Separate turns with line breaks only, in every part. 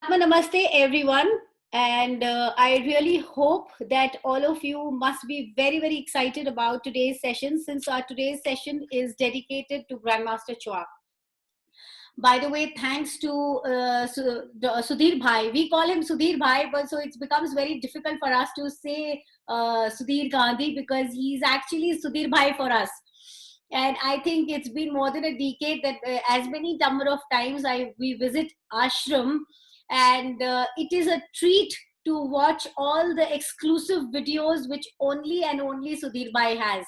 Namaste, everyone. And I really hope that all of you must be very, very excited about today's session, since our today's session is dedicated to Grandmaster Chua. By the way, thanks to Sudhir Bhai. We call him Sudhir Bhai, but so it becomes very difficult for us to say Sudhir Gandhi, because he's actually Sudhir Bhai for us. And I think it's been more than a decade that as many number of times we visit ashram, and it is a treat to watch all the exclusive videos which only and only Sudhir Bhai has.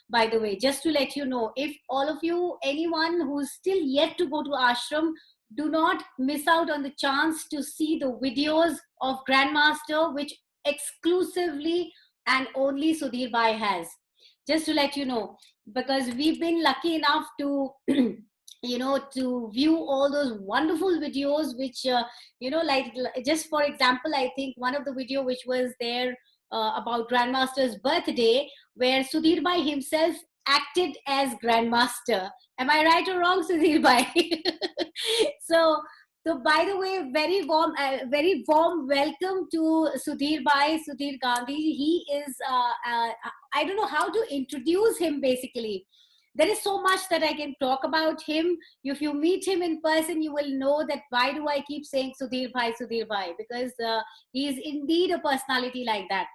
By the way, just to let you know, if all of you, anyone who's still yet to go to ashram, do not miss out on the chance to see the videos of Grandmaster, which exclusively and only Sudhir Bhai has. Just to let you know, because we've been lucky enough to to view all those wonderful videos which like, just for example, I think one of the video which was there about Grandmaster's birthday, where Sudhir Bhai himself acted as Grandmaster. Am I right or wrong, Sudhir Bhai? so so by the way, very warm welcome to Sudhir Bhai, Sudhir Gandhi. He is I don't know how to introduce him. Basically, there is so much that I can talk about him. If you meet him in person, you will know that why do I keep saying Sudhir Bhai, because he is indeed a personality like that.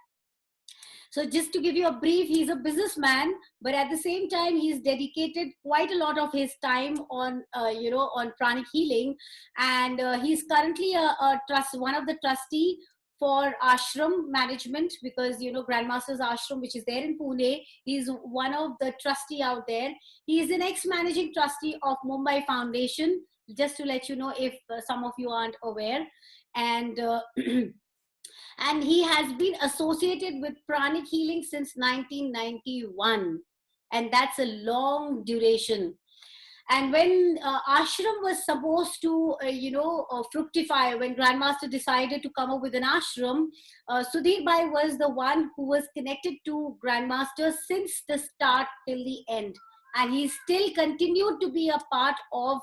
So just to give you a brief, he's a businessman, but at the same time, he's dedicated quite a lot of his time on, on pranic healing. And he's currently one of the trustee for ashram management, because Grandmaster's ashram, which is there in Pune, he's one of the trustee out there. He is an ex-managing trustee of Mumbai Foundation, just to let you know if some of you aren't aware. And and he has been associated with pranic healing since 1991, and that's a long duration. And when ashram was supposed to fructify, when Grandmaster decided to come up with an ashram, Sudhir Bhai was the one who was connected to Grandmaster since the start till the end, and he still continued to be a part of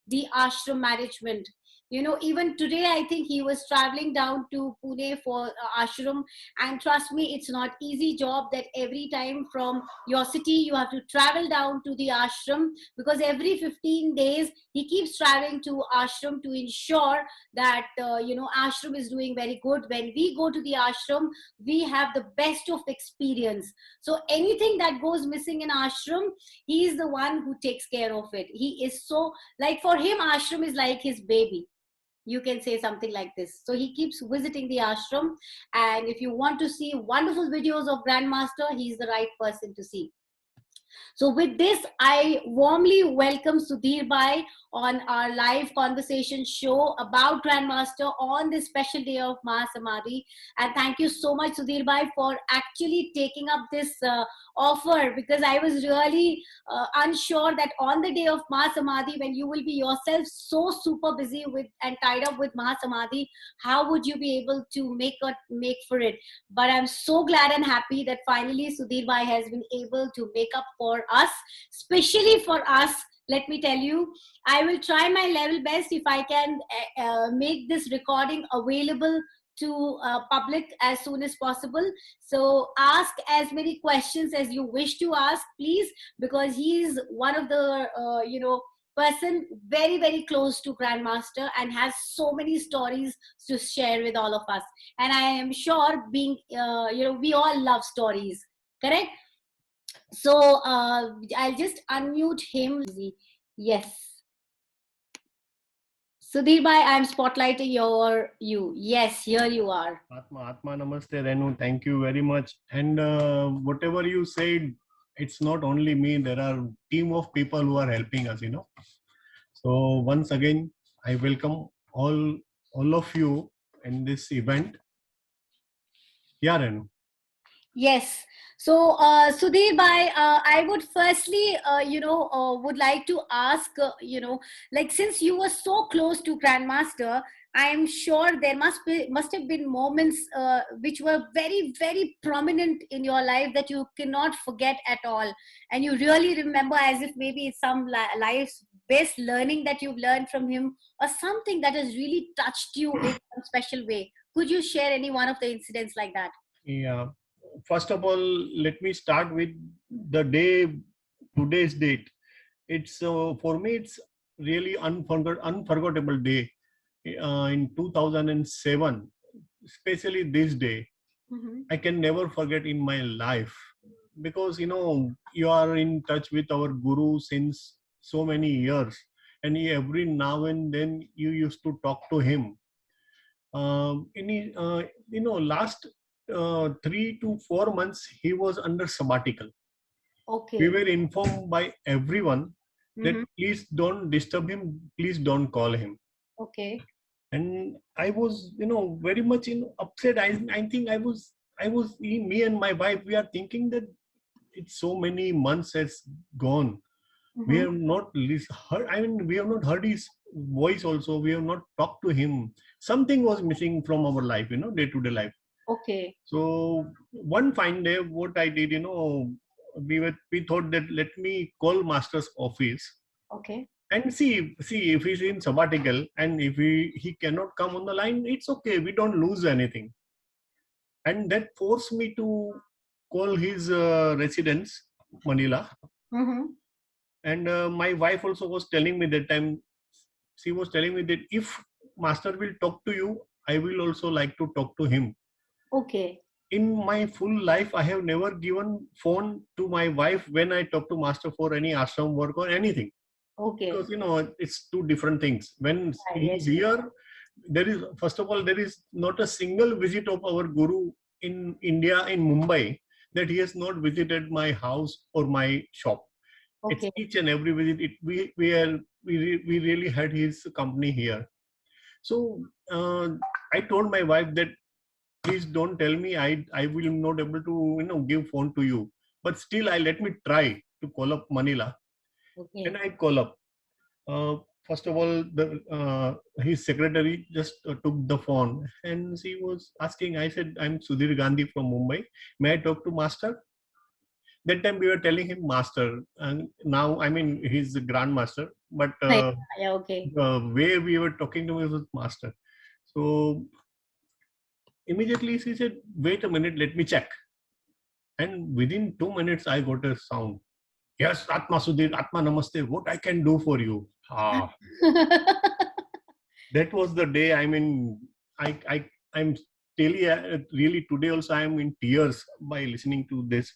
the ashram management. Even today, I think he was traveling down to Pune for ashram. And trust me, it's not easy job that every time from your city you have to travel down to the ashram, because every 15 days he keeps traveling to ashram to ensure that ashram is doing very good. When we go to the ashram, we have the best of experience. So anything that goes missing in ashram, he is the one who takes care of it. He is so, like, for him ashram is like his baby, you can say something like this. So he keeps visiting the ashram, and if you want to see wonderful videos of Grandmaster, he's the right person to see. So with this, I warmly welcome Sudhir Bhai on our live conversation show about Grandmaster on this special day of Mahasamadhi. And thank you so much, Sudhir Bhai, for actually taking up this offer, because I was really unsure that on the day of Mahasamadhi, when you will be yourself so super busy with and tied up with Mahasamadhi, how would you be able to make for it? But I'm so glad and happy that finally Sudhir Bhai has been able to make up for us, especially for us. Let me tell you, I will try my level best if I can make this recording available to public as soon as possible. So ask as many questions as you wish to ask, please, because he is one of the person very, very close to Grandmaster and has so many stories to share with all of us. And I am sure, being we all love stories, correct? So I'll just unmute him. Yes. Sudhir Bhai, I'm spotlighting you. Yes, here you are.
Atma Namaste, Renu. Thank you very much. And whatever you said, it's not only me. There are a team of people who are helping us, So once again, I welcome all of you in this event. Yeah, Renu.
Yes. So, Sudhir Bhai, I would firstly, would like to ask, like, since you were so close to Grandmaster, I am sure there must have been moments which were very, very prominent in your life that you cannot forget at all, and you really remember as if maybe it's some lives best learning that you've learned from him, or something that has really touched you in some special way? Could you share any one of the incidents like that?
Yeah. First of all, let me start with the day, today's date. It's for me, it's really unforgettable day in 2007, especially this day.
Mm-hmm.
I can never forget in my life, because you are in touch with our guru since so many years, and every now and then you used to talk to him. Last 3 to 4 months he was under sabbatical. We
Okay.
were informed by everyone that
Mm-hmm.
please don't disturb him, please don't call him.
Okay.
And I was very much upset. I think me and my wife, we are thinking that it's so many months has gone. We
Mm-hmm.
have not heard, we have not heard his voice also. We have not talked to him. Something was missing from our life, day to day life.
Okay.
So one fine day, what I did, we thought that let me call master's office
Okay.
and see if he's in sabbatical, and if he cannot come on the line, it's okay. We don't lose anything. And that forced me to call his residence, Manila.
Mm-hmm.
And my wife also was telling me that time, she was telling me that if master will talk to you, I will also like to talk to him.
Okay.
In my full life, I have never given phone to my wife when I talk to master for any ashram work or anything,
Okay.
because it's two different things. When
Yes.
he's here, there is, first of all, there is not a single visit of our guru in India, in Mumbai, that he has not visited my house or my shop. It's
Okay.
each and every visit. We really had his company here. So uh, I told my wife that please don't tell me I will not able to give phone to you, but still I let me try to call up Manila.
Okay.
And I call up. uh, First of all, the his secretary just took the phone, and she was asking. I said, I'm Sudhir Gandhi from Mumbai, may I talk to master? That time we were telling him master, and now I mean he's the grandmaster, but
Yeah. Yeah. Okay.
the way we were talking to him was master. So immediately she said, wait a minute, let me check. And within 2 minutes I got a sound. Yes, Atma Sudhir, Atma Namaste, what I can do for you? That was the day. I mean, I'm really today also I'm in tears by listening to this,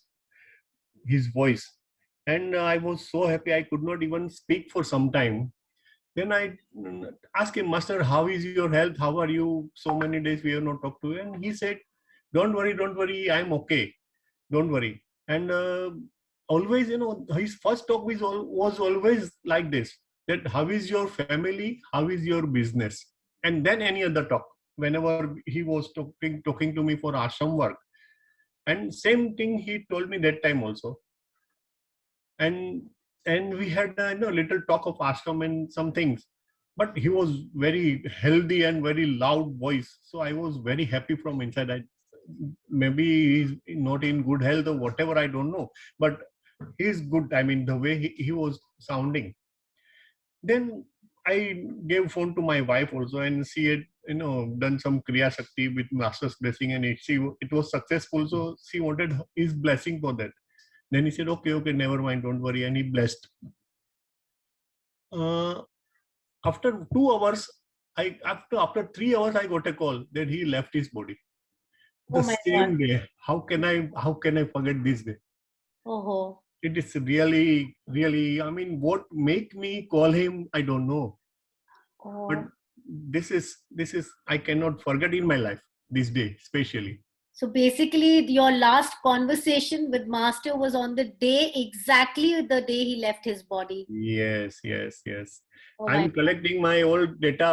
his voice. And I was so happy I could not even speak for some time. Then I asked him, master, how is your health? How are you? So many days we have not talked to you. And he said, don't worry, I'm okay, don't worry. And always, his first talk was always like this, that how is your family, how is your business, and then any other talk whenever he was talking to me for ashram work. And same thing he told me that time also. And we had a little talk of ashram and some things, but he was very healthy and very loud voice, so I was very happy from inside. Maybe he's not in good health or whatever, I don't know, but he's good. I mean, the way he was sounding. Then I gave phone to my wife also, and she had done some kriya shakti with master's blessing, and it was successful, so she wanted his blessing for that. Then he said, okay, never mind, don't worry, and he blessed. uh, After 2 hours, after 3 hours I got a call that he left his body
Oh
the
my God.
same day. How can I forget this day?
Oh.
It is really, I mean, what make me call him, I don't know. But
Oh.
this is I cannot forget in my life, this day especially.
So basically, your last conversation with Master was on the day, exactly the day he left his body.
Yes.
Oh my.
I'm collecting my old data,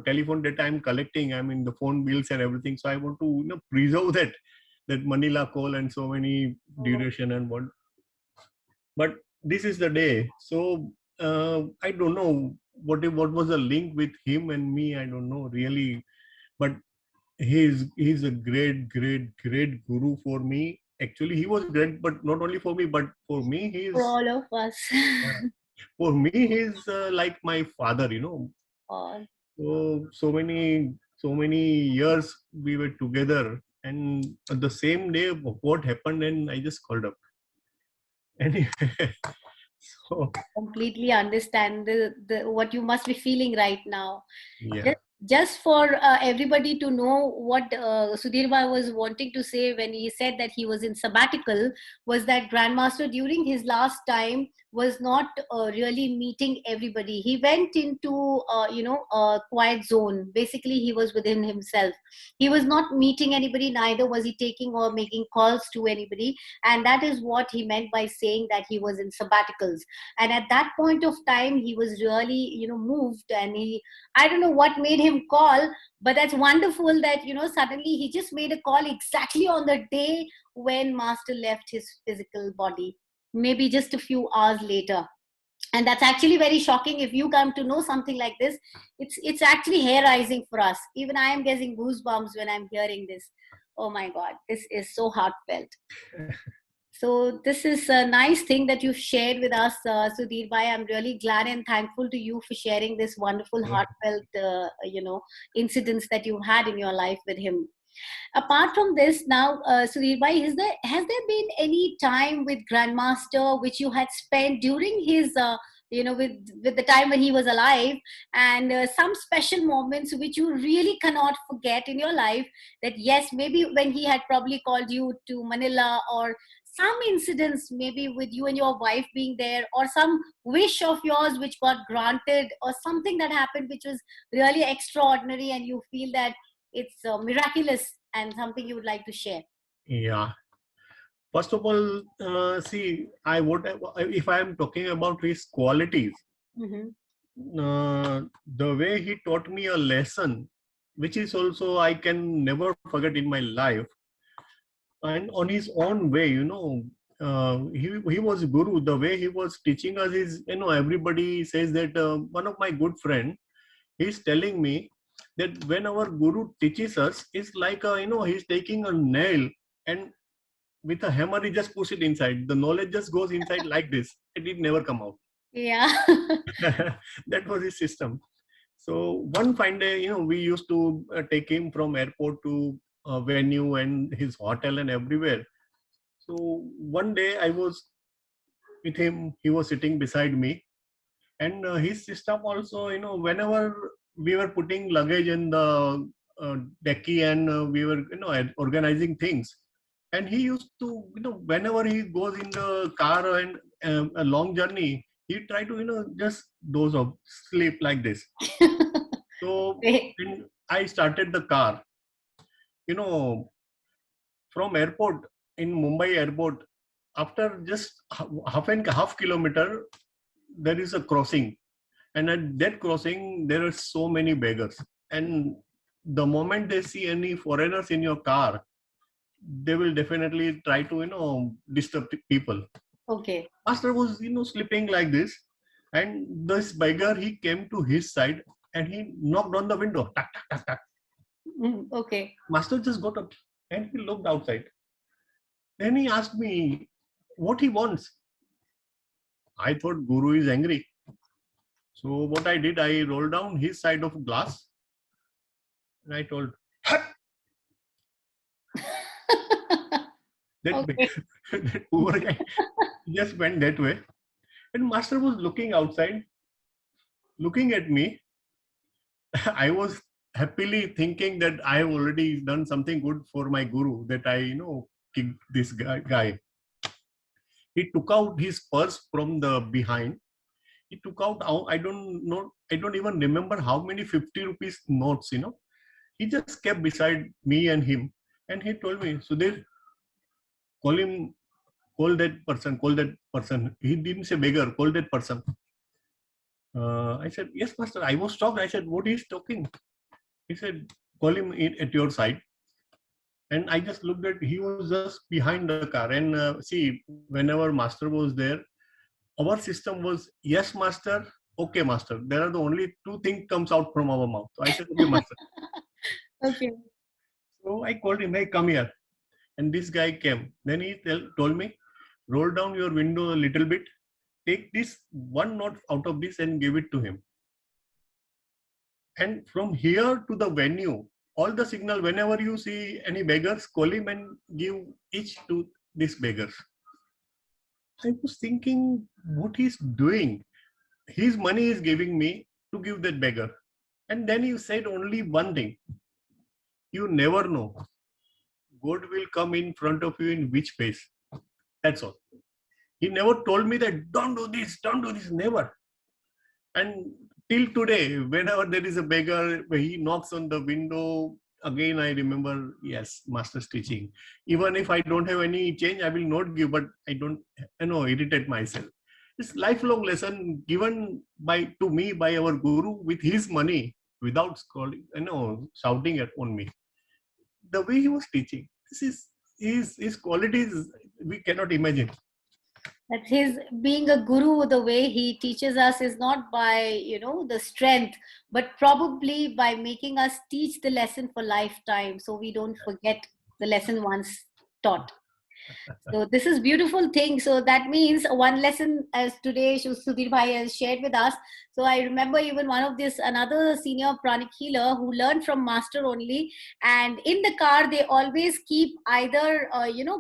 telephone data I'm collecting. I mean, the phone bills and everything. So I want to, preserve that Manila call and so many
Oh.
duration and what. But this is the day. So I don't know what was the link with him and me. I don't know really, but he's a great guru for me. Actually, he was great, but not only for me, but for me,
For all of us.
For me, he's like my father,
Oh,
So many years we were together, and the same day, what happened, and I just called up. Anyway, so
completely understand the what you must be feeling right now.
yeah,
Just for everybody to know what Sudhirba was wanting to say when he said that he was in sabbatical, was that Grandmaster during his last time was not really meeting everybody. He went into a quiet zone. Basically, he was within himself. He was not meeting anybody, neither was he taking or making calls to anybody, and that is what he meant by saying that he was in sabbaticals. And at that point of time, he was really moved, and I don't know what made him call, but that's wonderful that, suddenly he just made a call exactly on the day when Master left his physical body, maybe just a few hours later. And that's actually very shocking. If you come to know something like this, it's actually hair rising for us. Even I am getting goosebumps when I'm hearing this. Oh my God, this is so heartfelt. So this is a nice thing that you've shared with us, Sudhir Bhai. I'm really glad and thankful to you for sharing this wonderful, heartfelt, incidents that you had in your life with him. Apart from this, now, Sudhir Bhai, has there been any time with Grandmaster which you had spent during his, with the time when he was alive, and some special moments which you really cannot forget in your life? That yes, maybe when he had probably called you to Manila, or some incidents maybe with you and your wife being there, or some wish of yours which got granted, or something that happened which was really extraordinary, and you feel that it's miraculous and something you would like to share.
yeah. First of all, see, if I am talking about his qualities,
Mm-hmm.
the way he taught me a lesson, which is also I can never forget in my life, and on his own way, he was guru. The way he was teaching us is, everybody says that one of my good friend, he's telling me that when our guru teaches us, it's like he's taking a nail, and with a hammer he just push it inside. The knowledge just goes inside like this, and it never come out.
Yeah.
That was his system. So one fine day, we used to take him from airport to venue and his hotel and everywhere. So one day I was with him, he was sitting beside me, and his system also, whenever we were putting luggage in the decky, and we were, organizing things, and he used to, whenever he goes in the car and a long journey, he try to, just doze off, sleep like this. So
Great.
when I started the car, you know, from airport in Mumbai airport, after just half kilometer, there is a crossing, and at that crossing there are so many beggars, and the moment they see any foreigners in your car, they will definitely try to disturb people.
Okay.
Master was sleeping like this, and this beggar, he came to his side and he knocked on the window, tak, tak, tak, tak.
Okay.
Master just got up and he looked outside. Then he asked me what he wants. I thought guru is angry. So what I did, I rolled down his side of glass and I told, "Hut!" That,
Okay.
that poor guy just went that way. And master was looking outside, looking at me. I was happily thinking that I have already done something good for my guru, that I, kicked this guy. He took out his purse from the behind. He took out, I don't know, I don't even remember how many 50 rupees notes, He just kept beside me and him. And he told me, Sudhir, call him, call that person. He didn't say beggar, call that person. I said, yes, master. I was shocked. I said, what is talking? He said, call him at your side. And I just looked at, he was just behind the car. And see, whenever master was there, our system was, yes, master, okay, master. There are the only two things comes out from our mouth. So I said, okay, master.
Okay.
So I called him, hey, come here. And this guy came. Then he told me, roll down your window a little bit take this one note out of this and give it to him. And from here to the venue, all the signal, whenever you see any beggars, call him and give each to these beggars. I was thinking what he's doing. His money is giving me to give that beggar. And then he said only one thing. You never know. God will come in front of you in which phase. That's all. He never told me that don't do this, never. And till today, whenever there is a beggar, he knocks on the window. Again, I remember, yes, master's teaching. Even if I don't have any change, I will not give, but I don't, irritate myself. It's lifelong lesson given to me by our guru with his money, without scolding, shouting on me. The way he was teaching, this is his qualities we cannot imagine.
That his being a guru, the way he teaches us is not by, the strength, but probably by making us teach the lesson for lifetime, so we don't forget the lesson once taught. So this is beautiful thing. So that means one lesson as today Sudhir Bhai has shared with us. So I remember even another senior pranic healer who learned from master only, and in the car they always keep either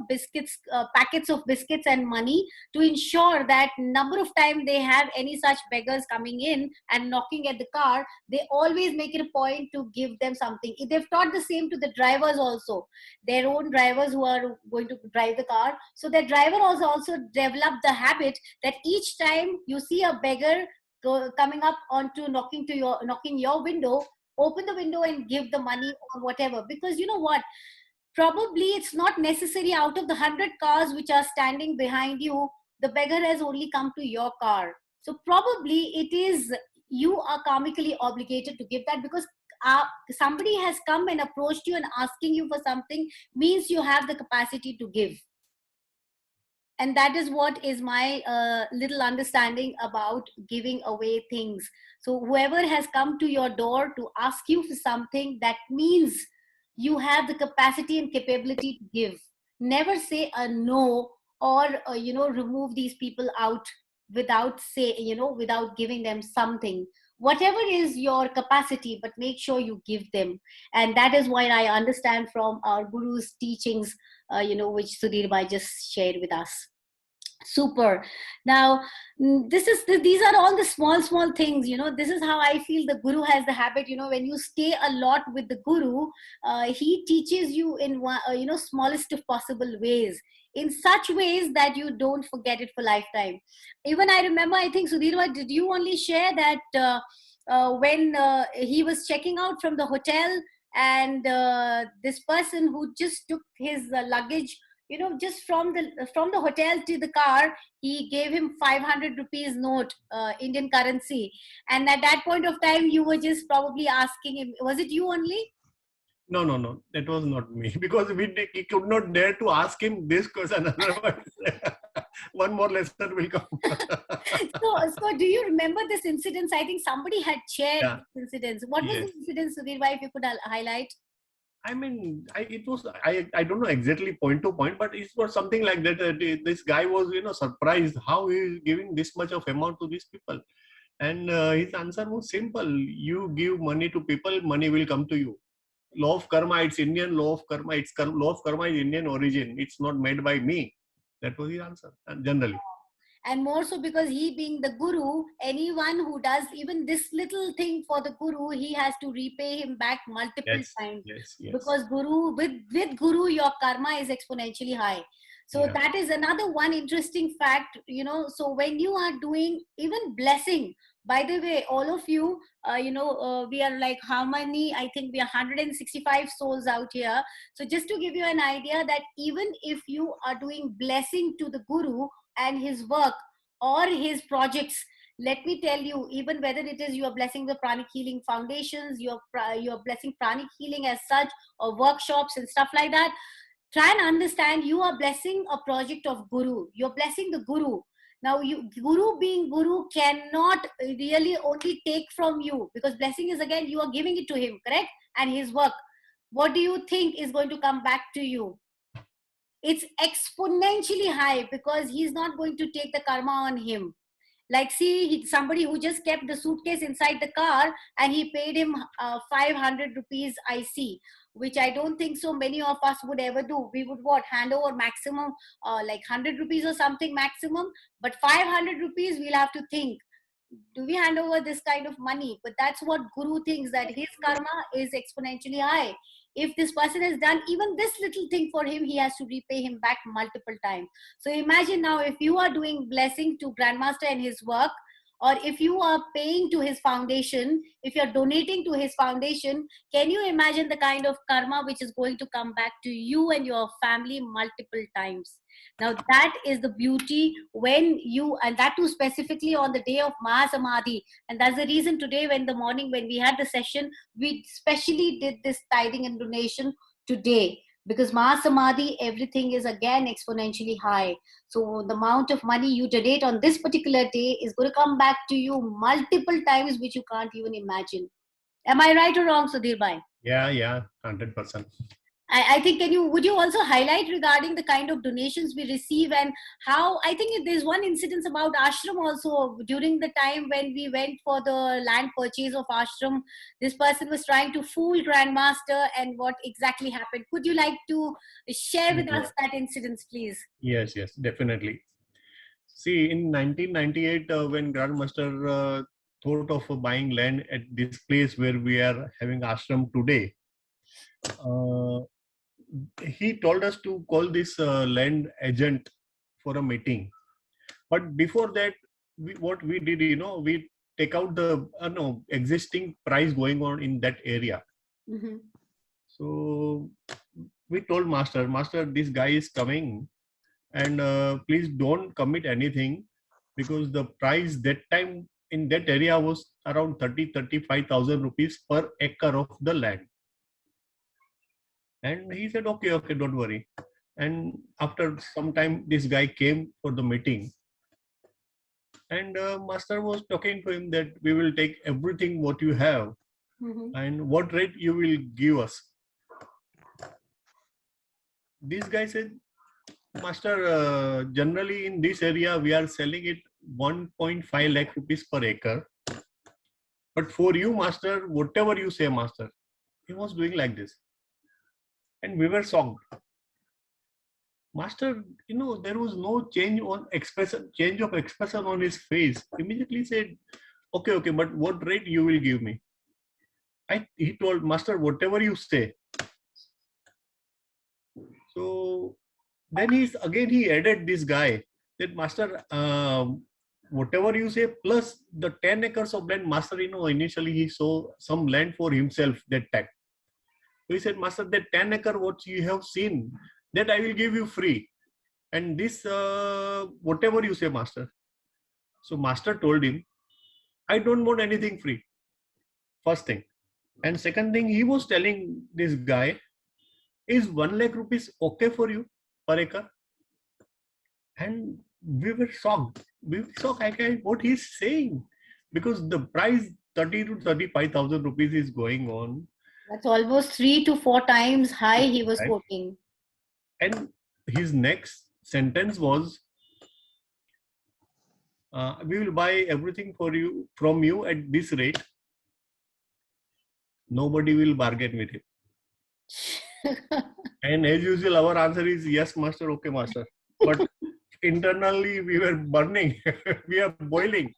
biscuits, packets of biscuits and money, to ensure that number of time they have any such beggars coming in and knocking at the car, they always make it a point to give them something. They've taught the same to the drivers also, their own drivers who are going to drive the car. So the driver also developed the habit that each time you see a beggar coming up onto knocking your window, open the window and give the money or whatever. Because you know what, probably it's not necessary out of the 100 cars which are standing behind you, the beggar has only come to your car. So probably it is, you are karmically obligated to give that, because somebody has come and approached you and asking you for something, means you have the capacity to give. And that is what is my little understanding about giving away things. So whoever has come to your door to ask you for something, that means you have the capacity and capability to give. Never say a no, or remove these people out without without giving them something. Whatever is your capacity, but make sure you give them. And that is what I understand from our guru's teachings, which Sudhir Bhai just shared with us. Super. Now, these are all the small things. This is how I feel the guru has the habit. When you stay a lot with the guru, he teaches you in smallest of possible ways, in such ways that you don't forget it for lifetime. Even I remember, I think Sudhir, did you only share that when he was checking out from the hotel, and this person who just took his luggage, just from the hotel to the car, he gave him 500 rupees note, Indian currency. And at that point of time, you were just probably asking him, was it you only?
No, that was not me, because he could not dare to ask him this question. Otherwise, one more lesson will come.
so do you remember this incident? I think somebody had shared this incident. What was the incident, Sudhir, if you could highlight?
I mean, I don't know exactly point to point, but it was something like that. This guy was, surprised how he is giving this much of amount to these people. And his answer was simple. You give money to people, money will come to you. Law of karma, it's Indian law of karma. Law of karma is Indian origin. It's not made by me. That was his answer, generally.
And more so because he being the guru, anyone who does even this little thing for the guru, he has to repay him back multiple times.
Yes.
Because with guru, your karma is exponentially high. So that is another one interesting fact, so when you are doing even blessing, by the way, all of you, we are like how many? I think we are 165 souls out here. So just to give you an idea that even if you are doing blessing to the guru and his work or his projects, let me tell you, even whether it is you are blessing the pranic healing foundations, you're blessing pranic healing as such, or workshops and stuff like that, try and understand you are blessing a project of guru. You're blessing the guru. Now, guru being guru cannot really only take from you, because blessing is, again, you are giving it to him, correct? And his work. What do you think is going to come back to you? It's exponentially high, because he's not going to take the karma on him. Like, see, somebody who just kept the suitcase inside the car and he paid him 500 rupees IC, which I don't think so many of us would ever do. We would what, hand over maximum like 100 rupees or something maximum, but 500 rupees we'll have to think, do we hand over this kind of money? But that's what Guru thinks, that his karma is exponentially high. If this person has done even this little thing for him, he has to repay him back multiple times. So imagine now, if you are doing blessing to Grandmaster and his work, or if you are paying to his foundation, if you're donating to his foundation, can you imagine the kind of karma which is going to come back to you and your family multiple times? Now that is the beauty, when you, and that too specifically on the day of Mahasamadhi. And that's the reason today, when the morning when we had the session, we specially did this tithing and donation today, because Mahasamadhi, everything is again exponentially high. So the amount of money you donate on this particular day is going to come back to you multiple times, which you can't even imagine. Am I right or wrong, Sudhir bhai?
Yeah, 100%.
I think, would you also highlight regarding the kind of donations we receive, and how, I think there's one incident about ashram also, during the time when we went for the land purchase of ashram, this person was trying to fool Grandmaster, and what exactly happened? Could you like to share with us that incident, please?
Yes, definitely. See, in 1998, when Grandmaster thought of buying land at this place where we are having ashram today, he told us to call this land agent for a meeting. But before that, what we did, we take out the existing price going on in that area.
Mm-hmm.
So we told Master, this guy is coming, and please don't commit anything, because the price that time in that area was around 35,000 rupees per acre of the land. And he said, okay, don't worry. And after some time, this guy came for the meeting, and Master was talking to him that we will take everything what you have, and what rate you will give us. This guy said, Master, generally in this area we are selling it 1.5 lakh rupees per acre, but for you, Master, whatever you say, Master. He was doing like this, and we were shocked. Master, there was no change of expression on his face. Immediately said, okay, but what rate you will give me? He told, Master, whatever you say. So then he added this guy that, Master, whatever you say, plus the 10 acres of land. Master, initially he saw some land for himself that time. So he said, Master, that 10 acre what you have seen, that I will give you free. And this, whatever you say, Master. So Master told him, I don't want anything free. First thing. And second thing, he was telling this guy, is 1 lakh rupees okay for you per acre? And we were shocked. What he's saying, because the price 30 to 35,000 rupees is going on.
That's almost 3 to 4 times high he was quoting.
And his next sentence was, we will buy everything from you at this rate. Nobody will bargain with it. And as usual, our answer is yes, Master, okay, Master. But internally we were burning. We are boiling.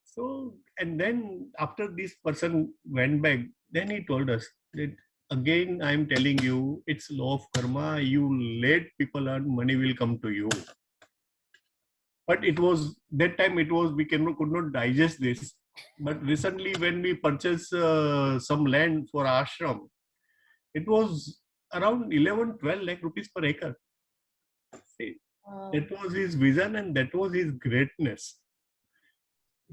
So, and then after this person went back, then he told us that, again, I'm telling you, it's law of karma. You let people earn, money will come to you. But it was, that time we could not digest this. But recently when we purchased some land for ashram, it was around 11-12 lakh rupees per acre. See, that was his vision and that was his greatness.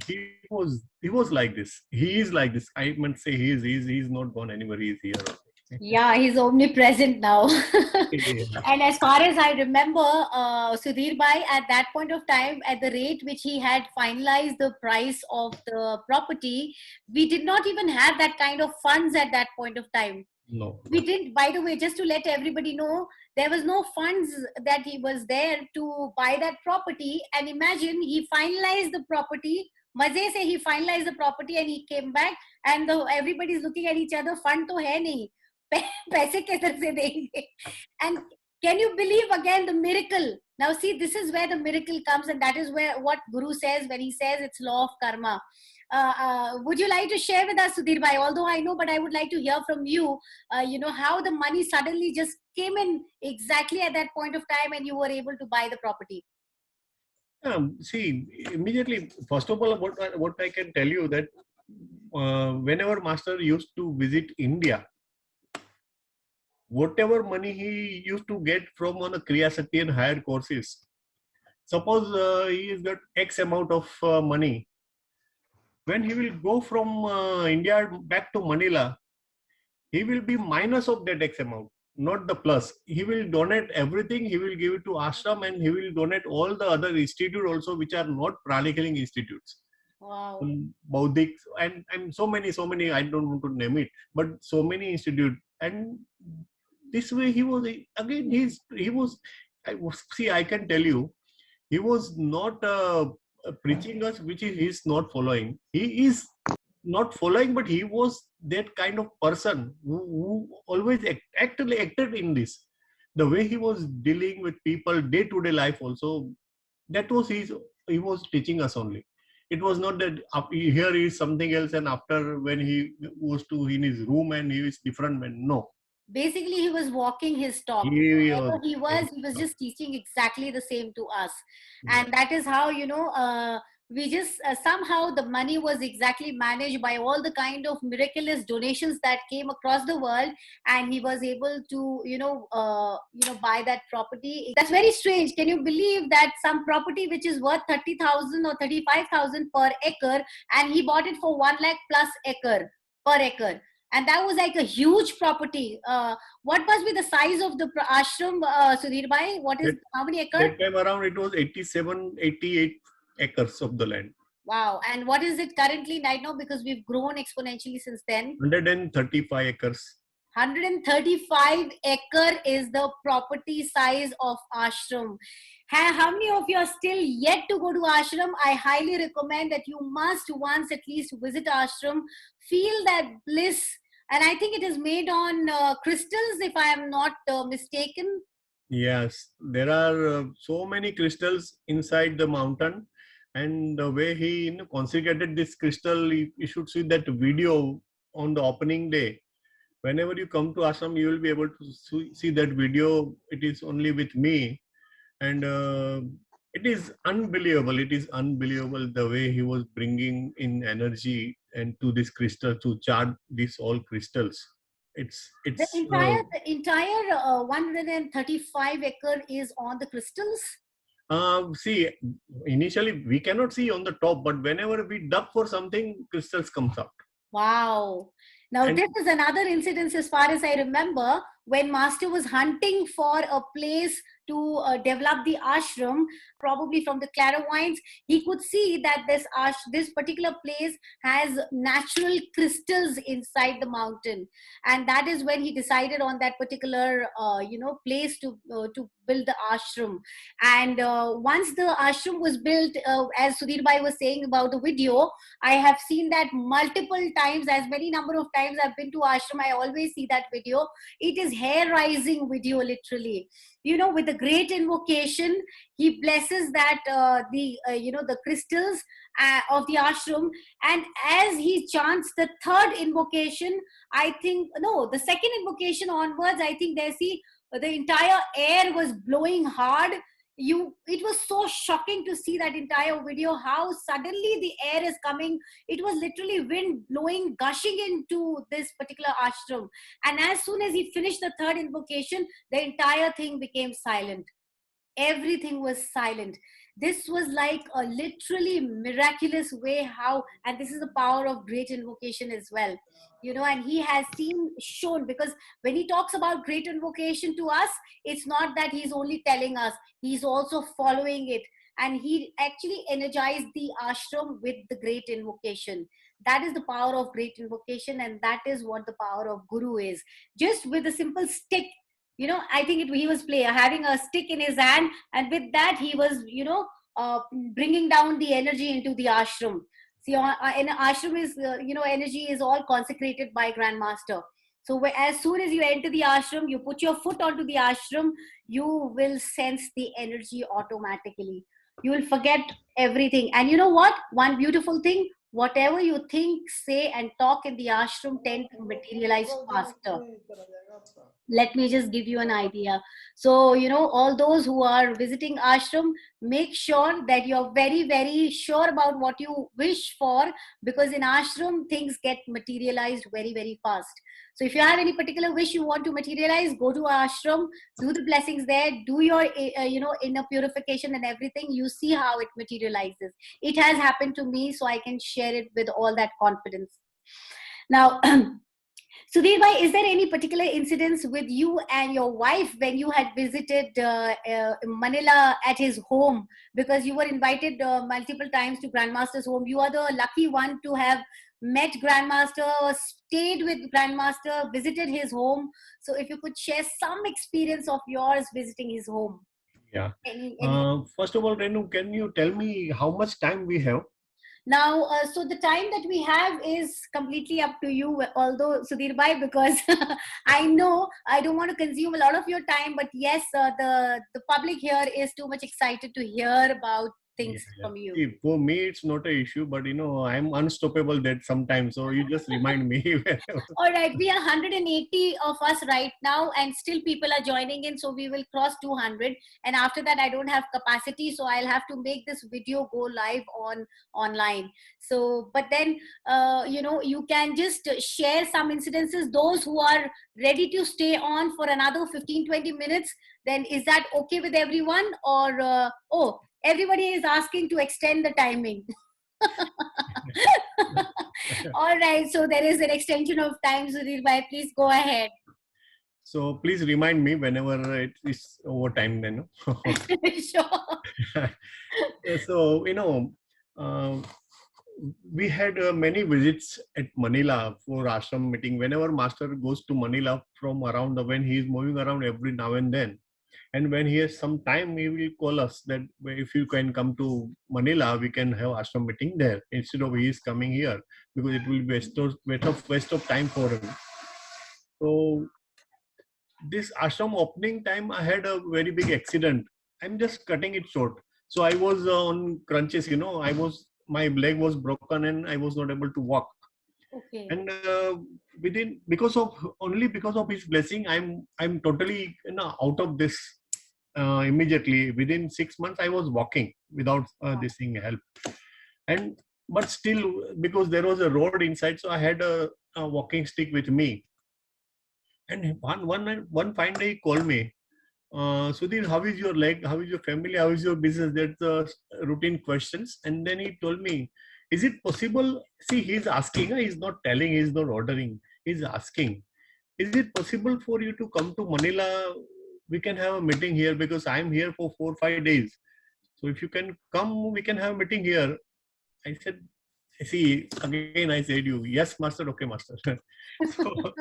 He was like this. He is like this. I must say he's not gone anywhere. He's here.
Yeah, he's omnipresent now. And as far as I remember, Sudhir bhai, at that point of time, at the rate which he had finalized the price of the property, we did not even have that kind of funds at that point of time.
No.
We didn't, by the way, just to let everybody know, there was no funds that he was there to buy that property. And imagine, he finalized the property. Maze se he finalized the property and he came back, and everybody's looking at each other. Fund to hai nahi. Paise kaise se denge? And can you believe again the miracle? Now see, this is where the miracle comes, and that is where what Guru says when he says it's law of karma. Would you like to share with us, Sudhir bhai? Although I know, but I would like to hear from you. How the money suddenly just came in exactly at that point of time, and you were able to buy the property.
See, immediately, first of all, what I can tell you that whenever Master used to visit India, whatever money he used to get from on a Kriya Shakti and higher courses, suppose he has got X amount of money, when he will go from India back to Manila, he will be minus of that X amount, not the plus. He will donate everything, he will give it to ashram, and he will donate all the other institutes also, which are not practicing institutes.
Wow.
Baudik and so many, I don't want to name it, but so many institutes. And this way he was, again, I can tell you, he was not preaching us, which he's not following. He is not following, but he was that kind of person who always actually acted in this. The way he was dealing with people, day-to-day life also, that was he was teaching us only. It was not that here is something else, and after when he was to in his room and he is different man. No.
Basically, he was walking his talk.
He
He was just teaching exactly the same to us. And that is how, we just somehow the money was exactly managed by all the kind of miraculous donations that came across the world, and he was able to buy that property. That's very strange. Can you believe that some property which is worth 30,000 or 35,000 per acre, and he bought it for 1 lakh plus acre per acre? And that was like a huge property. What must be the size of the ashram, Sudhir bhai? How many acres?
That time around it was 87, 88 acres of the land.
Wow. And what is it currently right now? Because we've grown exponentially since then.
135 acres.
135 acre is the property size of ashram. How many of you are still yet to go to ashram? I highly recommend that you must once at least visit ashram, feel that bliss. And I think it is made on crystals, if I am not mistaken.
Yes, there are so many crystals inside the mountain, and the way he consecrated this crystal, you should see that video on the opening day. Whenever you come to ashram, you will be able to see that video. It is only with me, and it is unbelievable. It is unbelievable the way he was bringing in energy and to this crystal to charge these all crystals. It's
the entire 135 acre is on the crystals.
See, initially we cannot see on the top, but whenever we dug for something, crystals comes out.
Wow. Now, this is another incident, as far as I remember, when Master was hunting for a place to develop the ashram, probably from the clairvoyance, he could see that this particular place has natural crystals inside the mountain, and that is when he decided on that particular place to build the ashram. And once the ashram was built, as Sudhir bhai was saying about the video, I have seen that multiple times. As many number of times I've been to ashram, I always see that video. It is hair rising video, literally. With the great invocation, he blesses that the crystals of the ashram, and as he chants the third invocation, the second invocation onwards, I think the entire air was blowing hard. It was so shocking to see that entire video, how suddenly the air is coming. It was literally wind blowing, gushing into this particular ashram. And as soon as he finished the third invocation, the entire thing became silent. Everything was silent. This was like a literally miraculous way and this is the power of great invocation as well. And he has shown, because when he talks about great invocation to us, it's not that he's only telling us, he's also following it. And he actually energized the ashram with the great invocation. That is the power of great invocation, and that is what the power of Guru is. Just with a simple stick, I think he was having a stick in his hand, and with that he was, bringing down the energy into the ashram. See, in ashram is, energy is all consecrated by Grandmaster. So as soon as you enter the ashram, you put your foot onto the ashram, you will sense the energy automatically. You will forget everything. And you know what? One beautiful thing, whatever you think, say, and talk in the ashram tend to materialize faster. Let me just give you an idea. So, all those who are visiting ashram, make sure that you're very, very sure about what you wish for, because in ashram, things get materialized very, very fast. So if you have any particular wish you want to materialize, go to ashram, do the blessings there, do your, inner purification and everything. You see how it materializes. It has happened to me, so I can share it with all that confidence. Now, Sudhir bhai, is there any particular incidents with you and your wife when you had visited Manila at his home? Because you were invited multiple times to Grandmaster's home. You are the lucky one to have met Grandmaster, stayed with Grandmaster, visited his home. So if you could share some experience of yours visiting his home.
Yeah. First of all, Renu, can you tell me how much time we have?
Now, so the time that we have is completely up to you, although Sudhir bhai, because I know I don't want to consume a lot of your time, but yes, the public here is too much excited to hear about things from you.
See, for me, it's not an issue, but I'm unstoppable that sometimes. So you just remind me.
All right, we are 180 of us right now, and still people are joining in. So we will cross 200, and after that, I don't have capacity, so I'll have to make this video go live online. So, but then you can just share some incidences. Those who are ready to stay on for another 15-20 minutes, then is that okay with everyone? Or everybody is asking to extend the timing. All right, so there is an extension of time, Sudhir bhai. Please go ahead.
So please remind me whenever it is over time then.
Sure.
So, we had many visits at Manila for ashram meeting. Whenever Master goes to Manila from around when he is moving around every now and then. And when he has some time, he will call us that if you can come to Manila, we can have ashram meeting there instead of he is coming here, because it will be waste of time for him. So this ashram opening time, I had a very big accident. I'm just cutting it short. So I was on crunches, my leg was broken and I was not able to walk.
Okay.
And because of his blessing, I'm totally out of this. Immediately within 6 months I was walking without this thing help, but still, because there was a road inside, so I had a walking stick with me. And one fine day he called me, Sudhir, how is your leg, how is your family, how is your business? That's the routine questions. And then he told me, is it possible, see, he's asking, he's not telling, he's not ordering, he's asking, is it possible for you to come to Manila? We can have a meeting here, because I'm here for 4 or 5 days. So if you can come, we can have a meeting here. I said, see, again I said you, yes, Master, okay, Master. So,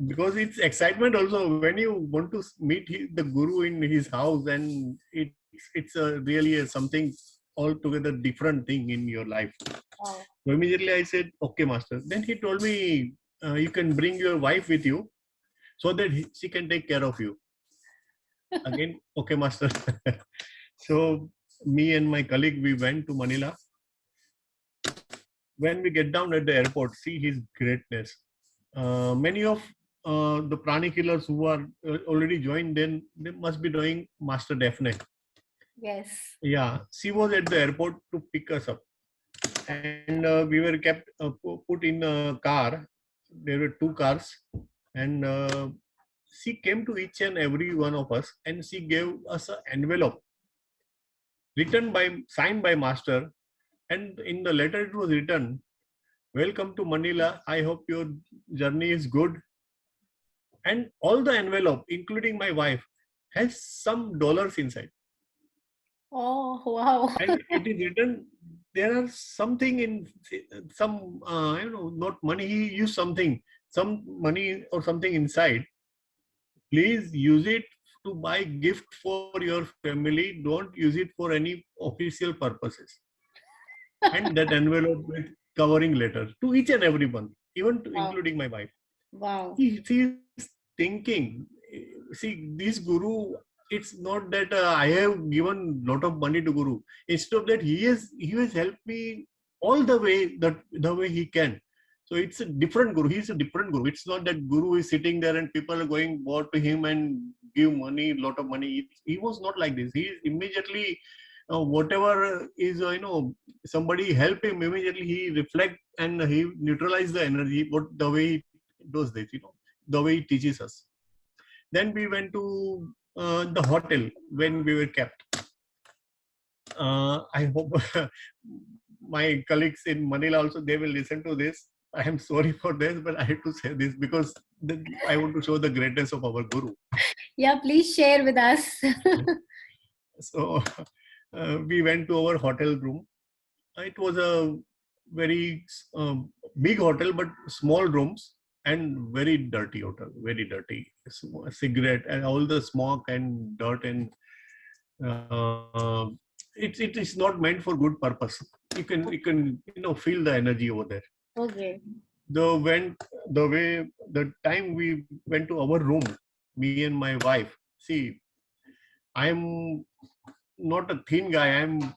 because it's excitement also when you want to meet the Guru in his house, and it's really something altogether different thing in your life.
Wow.
So immediately I said, okay, Master. Then he told me, you can bring your wife with you so that she can take care of you. Again, okay, Master. So me and my colleague, we went to Manila. When we get down at the airport, see his greatness. Many of the prani killers who are already joined, then they must be knowing Master Daphne.
Yes.
Yeah, she was at the airport to pick us up, and we were kept put in a car. There were 2 cars, and she came to each and every one of us, and she gave us an envelope signed by Master, and in the letter it was written, "Welcome to Manila. I hope your journey is good." And all the envelope, including my wife, has some dollars inside.
Oh, wow.
And it is written, there are something in some, not money, he used something, some money or something inside. Please use it to buy gift for your family. Don't use it for any official purposes. And that envelope with covering letter to each and everyone, even to,
Wow.
including my wife.
Wow.
She's thinking, see, this guru, it's not that I have given lot of money to guru. Instead of that, he has helped me all the way, that the way he can. So it's a different guru. He's a different guru. It's not that guru is sitting there and people are going more to him and give money, lot of money. He was not like this. He immediately, whatever is, somebody help him, immediately he reflect and he neutralize the energy. What the way he does this, the way he teaches us. Then we went to the hotel when we were kept. I hope my colleagues in Manila also, they will listen to this. I am sorry for this, but I have to say this because I want to show the greatness of our guru.
Yeah, please share with us.
So we went to our hotel room. It was a very big hotel, but small rooms and very dirty hotel, very dirty. Cigarette and all the smoke and dirt, and uh, it is not meant for good purpose. You can feel the energy over there.
Okay.
The time we went to our room, me and my wife. See, I'm not a thin guy. I'm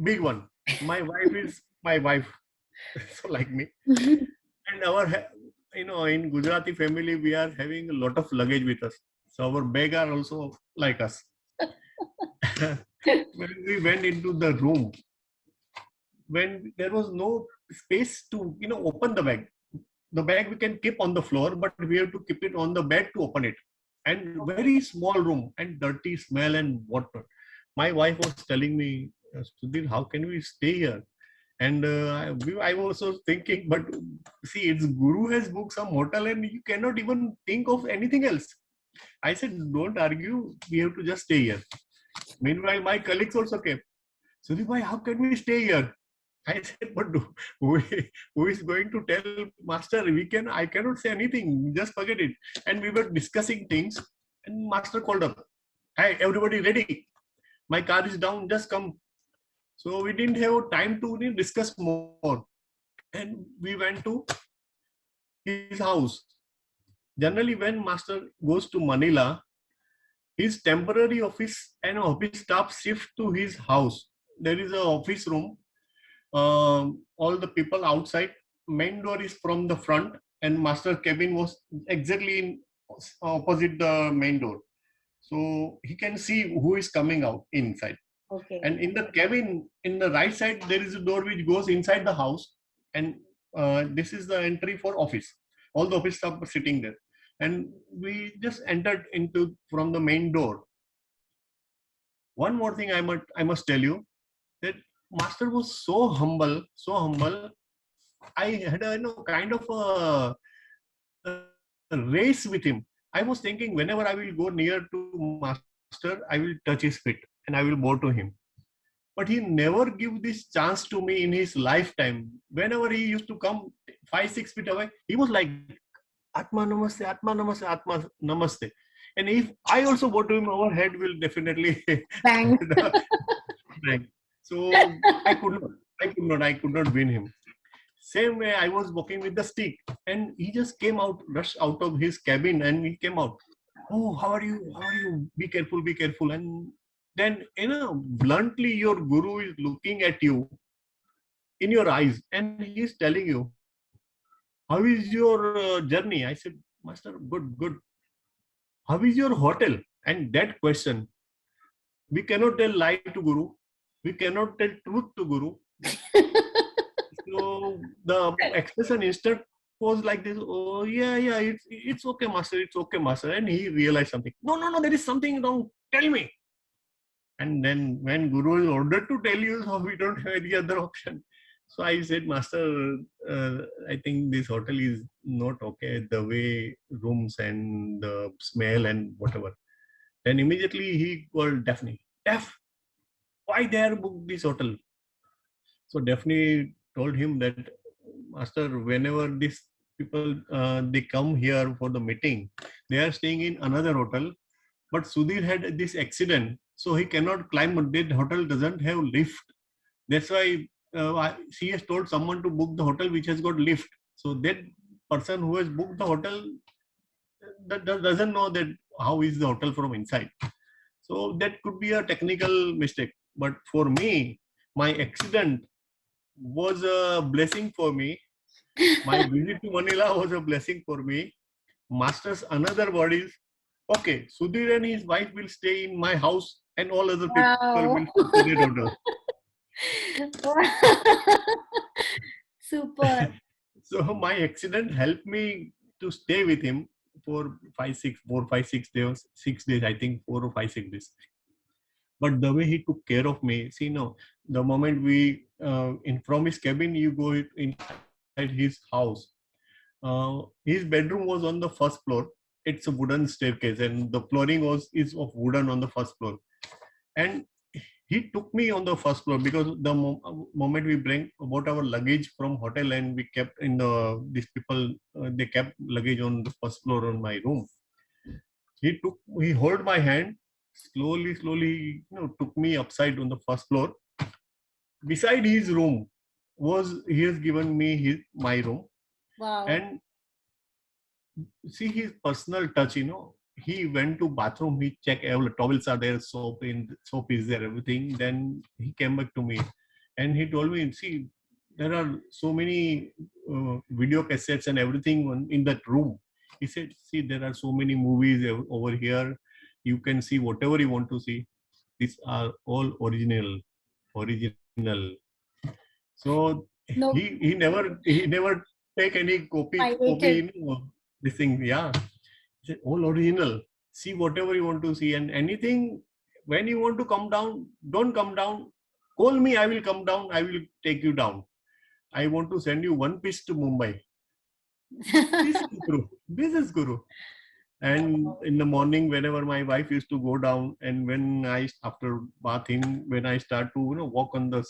big one. My wife is my wife, so like me. And in Gujarati family, we are having a lot of luggage with us. So our bag are also like us. When we went into the room, when there was no space to open the bag we can keep on the floor, but we have to keep it on the bed to open it. And very small room and dirty smell and whatnot. My wife was telling me, Sudhir, how can we stay here? And I was also thinking, but see, it's guru has booked some hotel and you cannot even think of anything else. I said, don't argue, we have to just stay here. Meanwhile, my colleagues also came. Sudhir bhai, how can we stay here? I said, but who is going to tell master? I cannot say anything. Just forget it. And we were discussing things, and master called up. Hey, everybody ready? My car is down. Just come. So we didn't have time to discuss more, and we went to his house. Generally, when master goes to Manila, his temporary office and office staff shift to his house. There is an office room. All the people outside. Main door is from the front, and master cabin was exactly opposite the main door, so he can see who is coming out inside.
Okay.
And in the cabin, in the right side, there is a door which goes inside the house, and this is the entry for office. All the office staff are sitting there, and we just entered into from the main door. One more thing I must tell you, that master was so humble, so humble. I had a kind of a race with him. I was thinking, whenever I will go near to master, I will touch his feet and I will bow to him. But he never give this chance to me in his lifetime. Whenever he used to come 5-6 feet away, he was like, Atma Namaste, Atma Namaste, Atma Namaste. And if I also go to him, our head will definitely
Bang.
bang. So I could not win him. Same way, I was walking with the stick, and he just came out, rushed out of his cabin, and he came out. Oh, how are you? How are you? Be careful, be careful. And then, bluntly, your guru is looking at you in your eyes, and he's telling you, how is your journey? I said, Master, good, good. How is your hotel? And that question, we cannot tell lie to guru. We cannot tell truth to guru. So the expression instant was like this. Oh yeah, yeah, it's okay, master. It's okay, master. And he realized something. No, no, no. There is something wrong. Tell me. And then when guru is ordered to tell you, so we don't have any other option. So I said, master, I think this hotel is not okay. The way rooms and the smell and whatever. Then immediately he called Daphne. Daph, why they are booked this hotel? So definitely told him that, Master, whenever these people they come here for the meeting, they are staying in another hotel. But Sudhir had this accident, so he cannot climb. That hotel doesn't have lift. That's why she has told someone to book the hotel which has got lift. So that person who has booked the hotel that doesn't know that how is the hotel from inside. So that could be a technical mistake. But for me, my accident was a blessing for me. My visit to Manila was a blessing for me. Master's another word is, okay, Sudhir and his wife will stay in my house and all other people
Wow.
will stay in their hotel.
Super.
So my accident helped me to stay with him for 5, 6 days, 6 days, I think 4 or 5, 6 days. But the way he took care of me, see, no, the moment we in from his cabin, you go inside his house. His bedroom was on the first floor. It's a wooden staircase, and the flooring is of wooden on the first floor. And he took me on the first floor because the moment we bring about our luggage from hotel and we kept in the these people they kept luggage on the first floor on my room. He held my hand slowly, took me upside on the first floor. Beside his room was he has given me my room.
Wow.
And see his personal touch, he went to bathroom, he checked all the towels are there, soap is there, everything. Then he came back to me and he told me, see, there are so many video cassettes and everything in that room. He said, see, there are so many movies over here. You can see whatever you want to see. These are all original. So
No,
he never take any copy,
pirated.
this thing. Yeah, he said, all original. See whatever you want to see, and anything. When you want to come down, don't come down. Call me, I will come down. I will take you down. I want to send you one piece to Mumbai. This is Guru. This is Guru. And in the morning, whenever my wife used to go down, and when I after bathing, when I start to walk on the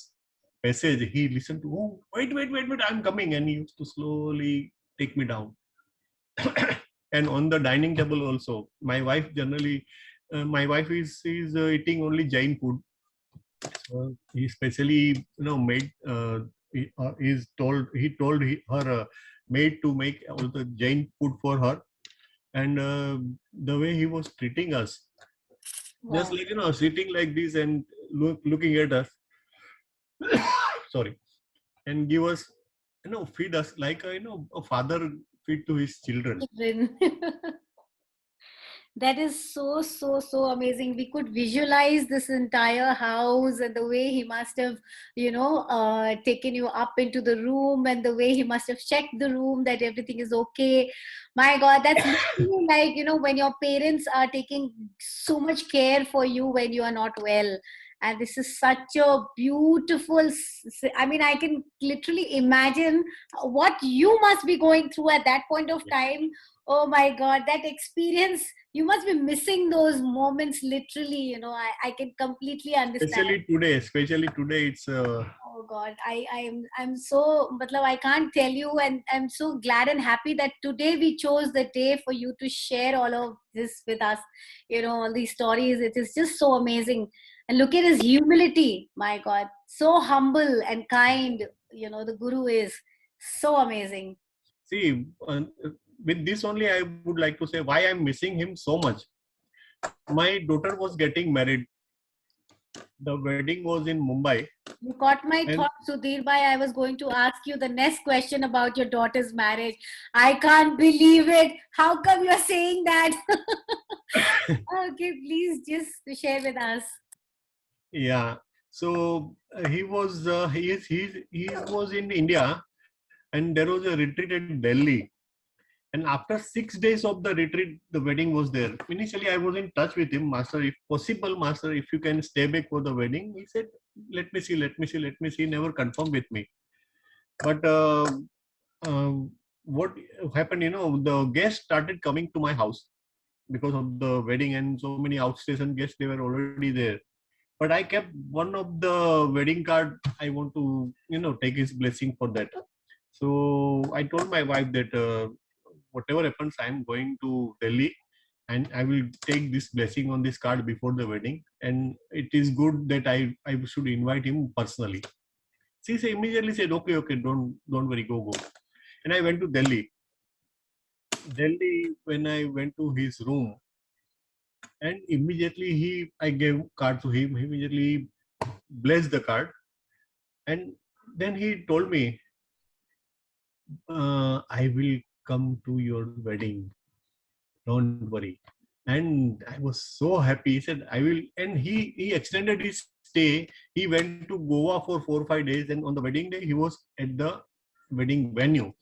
passage, he listened to, oh, wait, I'm coming, and he used to slowly take me down. And on the dining table also, my wife generally, my wife is eating only Jain food. He specially made. He told her maid to make all the Jain food for her. And the way he was treating us, just
Wow.
like sitting like this and looking at us, sorry, and give us, feed us like a father feed to his children.
Children. That is so amazing. We could visualize this entire house and the way he must have, taken you up into the room and the way he must have checked the room that everything is okay. My God, that's literally like, when your parents are taking so much care for you when you are not well. And this is such a beautiful, I mean, I can literally imagine what you must be going through at that point of
Yeah.
time. Oh my God, that experience, you must be missing those moments literally. I can completely understand.
Especially today, it's
Oh God, I'm so, matlab, I can't tell you, and I'm so glad and happy that today we chose the day for you to share all of this with us. All these stories. It is just so amazing. And look at his humility. My God, so humble and kind. The Guru is so amazing.
see, with this only I would like to say why I'm missing him so much. My daughter was getting married. The wedding was in Mumbai.
You caught my
And
thought, Sudhir bhai. I was going to ask you the next question about your daughter's marriage. I can't believe it. How come you're saying that? Okay, please just share with us.
yeah, so he was in India, and there was a retreat at Delhi. And after 6 days of the retreat, the wedding was there. Initially, I was in touch with him, Master, if possible, Master, if you can stay back for the wedding. He said, let me see, never confirm with me. But what happened, the guests started coming to my house because of the wedding, and so many outstation guests, they were already there. But I kept one of the wedding card. I want to, take his blessing for that. So I told my wife that whatever happens, I'm going to Delhi and I will take this blessing on this card before the wedding. And it is good that I should invite him personally. She immediately said, okay, don't worry, go. And I went to Delhi. When I went to his room, and immediately I gave card to him. He immediately blessed the card, and then he told me, I will come to your wedding. Don't worry. And I was so happy. He said, I will. And he extended his stay. He went to Goa for 4 or 5 days. And on the wedding day, he was at the wedding venue.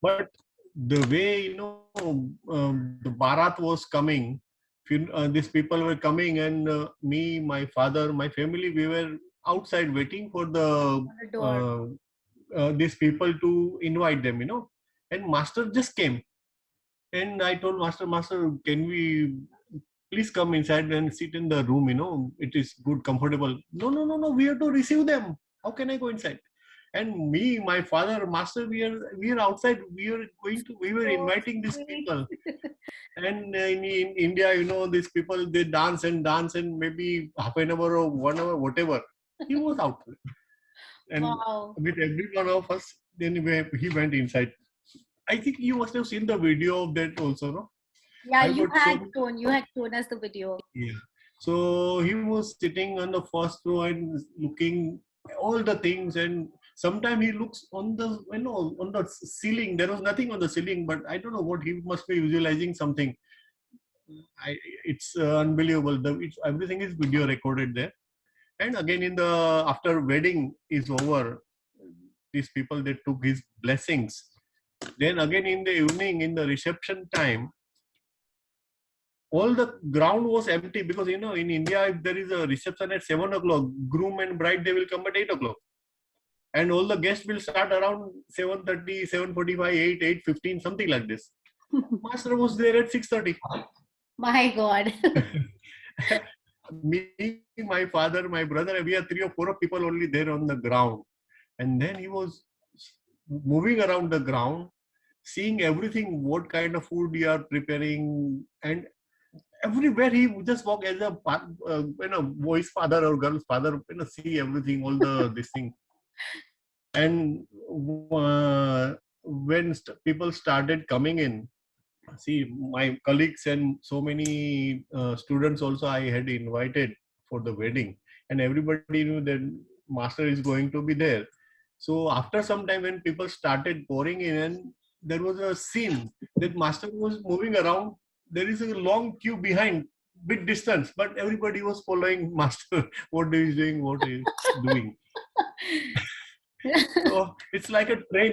But the way, the Bharat was coming, these people were coming, and me, my father, my family, we were outside waiting for these people to invite them, And master just came. And I told master, can we please come inside and sit in the room, it is good, comfortable. No, we have to receive them. How can I go inside? And me, my father, master, we are outside. We were inviting these people. And in India, these people, they dance and maybe half an hour or 1 hour, whatever. He was out. And with every one of us, then he went inside. I think you must have seen the video of that also, no?
Yeah, you had shown us the video.
Yeah. So he was sitting on the first row and looking all the things, and sometimes he looks on the on the ceiling. There was nothing on the ceiling, but I don't know what he must be visualizing something. It's unbelievable. Everything is video recorded there. And again, after wedding is over, these people, they took his blessings. Then again in the evening, in the reception time, all the ground was empty because, in India, if there is a reception at 7 o'clock, groom and bride, they will come at 8 o'clock. And all the guests will start around 7:30, 7:45, 8, 8:15, something like this. Master was there at 6:30.
My God.
Me, my father, my brother, we are 3 or 4 people only there on the ground. And then he was moving around the ground, seeing everything, what kind of food we are preparing, and everywhere he would just walk as a boy's father or girl's father, see everything, all this thing. And when people started coming in, see, my colleagues and so many students also I had invited for the wedding, and everybody knew that master is going to be there. So after some time, when people started pouring in, and there was a scene that master was moving around, there is a long queue behind, bit distance, but everybody was following master, what he is doing, what he is doing. So it's like a train,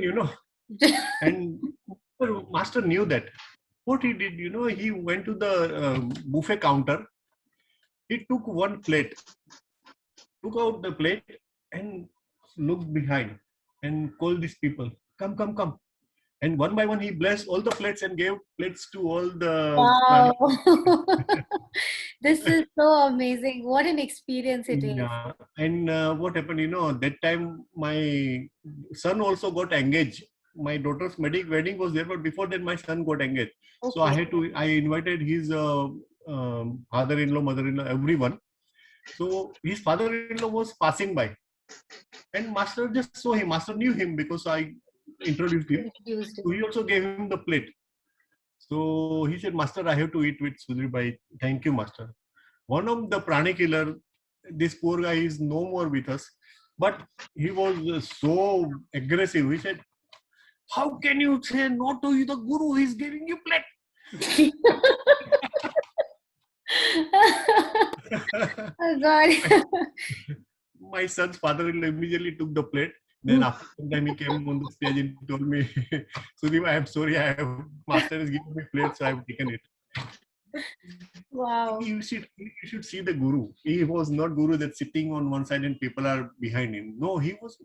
and master knew that. What he did, he went to the buffet counter. He took one plate, took out the plate, and looked behind and called these people, come. And one by one, he blessed all the plates and gave plates to all the...
Wow. This is so amazing. What an experience it is.
Yeah. And what happened, that time my son also got engaged. My daughter's wedding was there, but before that my son got engaged. Okay. So I invited his father-in-law, mother-in-law, everyone. So his father-in-law was passing by. And master just saw him. Master knew him because I introduced him. So he also gave him the plate. So he said, master, I have to eat with Sudhir Bhai. Thank you, master. One of the prani killer, this poor guy is no more with us. But he was so aggressive. He said, how can you say no to the guru? He's giving you plate.
Oh God.
My son's father-in-law immediately took the plate. Then after some time he came on the stage and told me, Sudhir, I am sorry, master is giving me plate, so I have taken it.
Wow.
You should see the guru. He was not guru that's sitting on one side and people are behind him. No, he was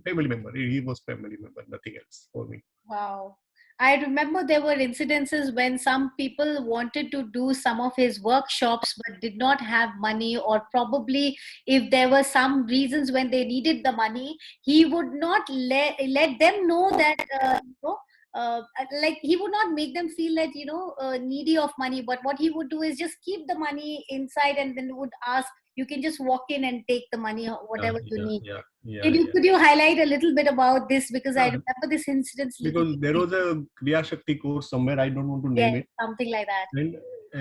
family member. He was family member, nothing else for me.
Wow. I remember there were incidences when some people wanted to do some of his workshops but did not have money, or probably if there were some reasons when they needed the money, he would not let them know that, like he would not make them feel that, needy of money. But what he would do is just keep the money inside and then would ask, you can just walk in and take the money, or whatever you
Yeah,
need.
yeah, yeah,
Could you,
yeah.
could you highlight a little bit about this? Because I
Yeah,
remember this incident little
because there
bit.
was a Kriya Shakti course somewhere, I don't want to name
Yes,
it,
something like that.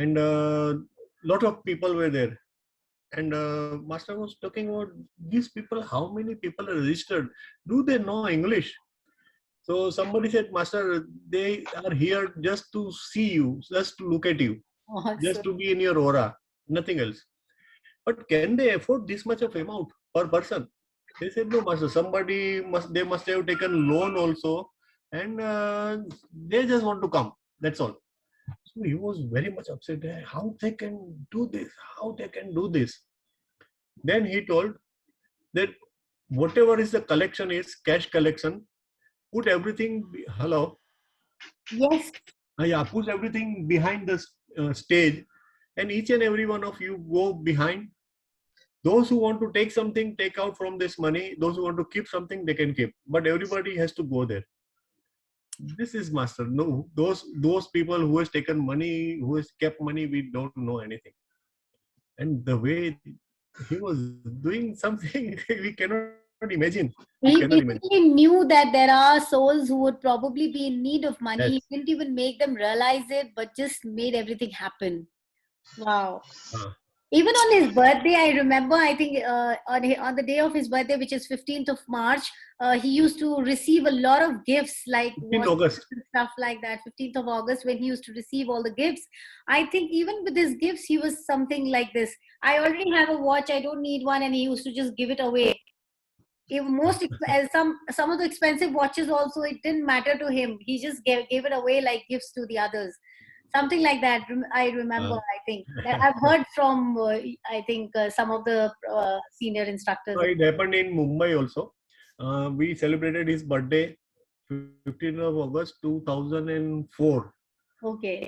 and lot of people were there, and master was talking about these people, how many people are registered, do they know English? So somebody said, master, they are here just to see you, just to look at you, just
Awesome.
to be in your aura, nothing else. But can they afford this much of amount per person? They said, no, master, they must have taken loan also, and they just want to come, that's all. So he was very much upset. How they can do this? How they can do this? Then he told that whatever is the collection is cash collection, put everything. Hello,
Yes.
yeah, put everything behind the stage, and each and every one of you go behind. Those who want to take something, take out from this money. Those who want to keep something, they can keep. But everybody has to go there. This is master. No, those people who has taken money, who has kept money, we don't know anything. And the way he was doing something, we cannot imagine. We cannot
He
imagine.
basically knew that there are souls who would probably be in need of money.
Yes.
He didn't even make them realize it, but just made everything happen. Wow.
Uh,
Even on his birthday, I remember, I think on the day of his birthday, which is 15th of March, he used to receive a lot of gifts like
15th
watches
August.
and stuff like that. 15th of August, when he used to receive all the gifts. I think even with his gifts, he was something like this. I already have a watch, I don't need one, and he used to just give it away. Some of the expensive watches also, it didn't matter to him. He just gave it away like gifts to the others, something like that. I remember,
Uh,
I think that I've heard from I think some of the senior instructors.
it happened in Mumbai also. We celebrated his birthday 15th of August 2004,
Okay.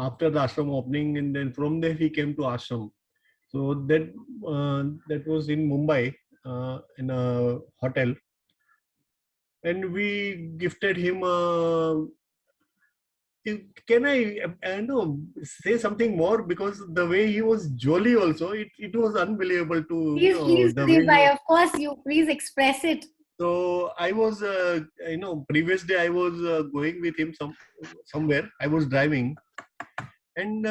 after the ashram opening, and then from there he came to ashram. So that was in Mumbai, in a hotel, and we gifted him. Can I know, say something more, because the way he was jolly also, it was unbelievable to
Please,
the way he was.
Sudeep, of course, you please express it.
So I was, previous day I was going with him somewhere. I was driving, and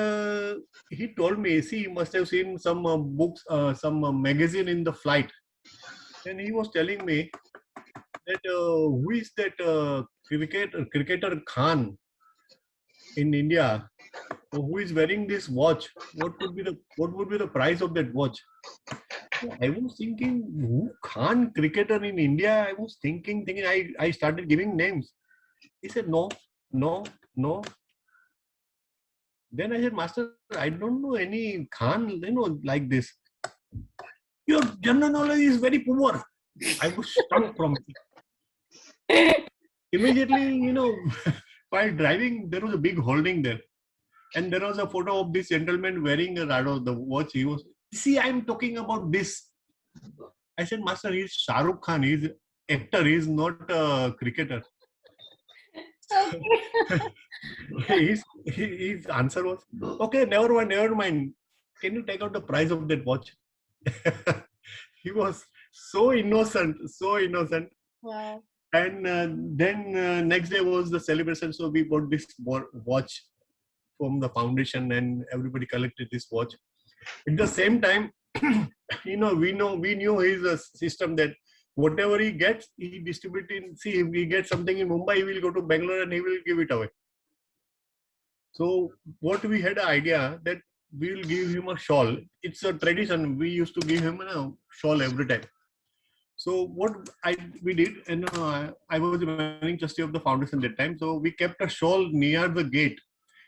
he told me, see, you must have seen some books, some magazine in the flight. And he was telling me that who is that cricketer Khan in India, who is wearing this watch? What would be the price of that watch? So I was thinking, who Khan cricketer in India? I was thinking. I started giving names. He said, no, no, no. Then I said, Master, I don't know any Khan, like this. Your general knowledge is very poor. I was stung from it. Immediately, while driving, there was a big holding there. And there was a photo of this gentleman wearing a Rado, the watch. He was, see, I'm talking about this. I said, Master, he's Shah Rukh Khan. He's actor. He's not a cricketer. His answer was, okay, never mind. Can you take out the price of that watch? He was so innocent, so innocent.
Wow.
And then next day was the celebration. So we bought this watch from the foundation, and everybody collected this watch. At the same time, we knew his system that whatever he gets, he distributed. See, if he gets something in Mumbai, he will go to Bangalore and he will give it away. So what we had an idea that we will give him a shawl. It's a tradition. We used to give him a shawl every time. So what we did, and I was the managing trustee of the foundation that time. So we kept a shawl near the gate,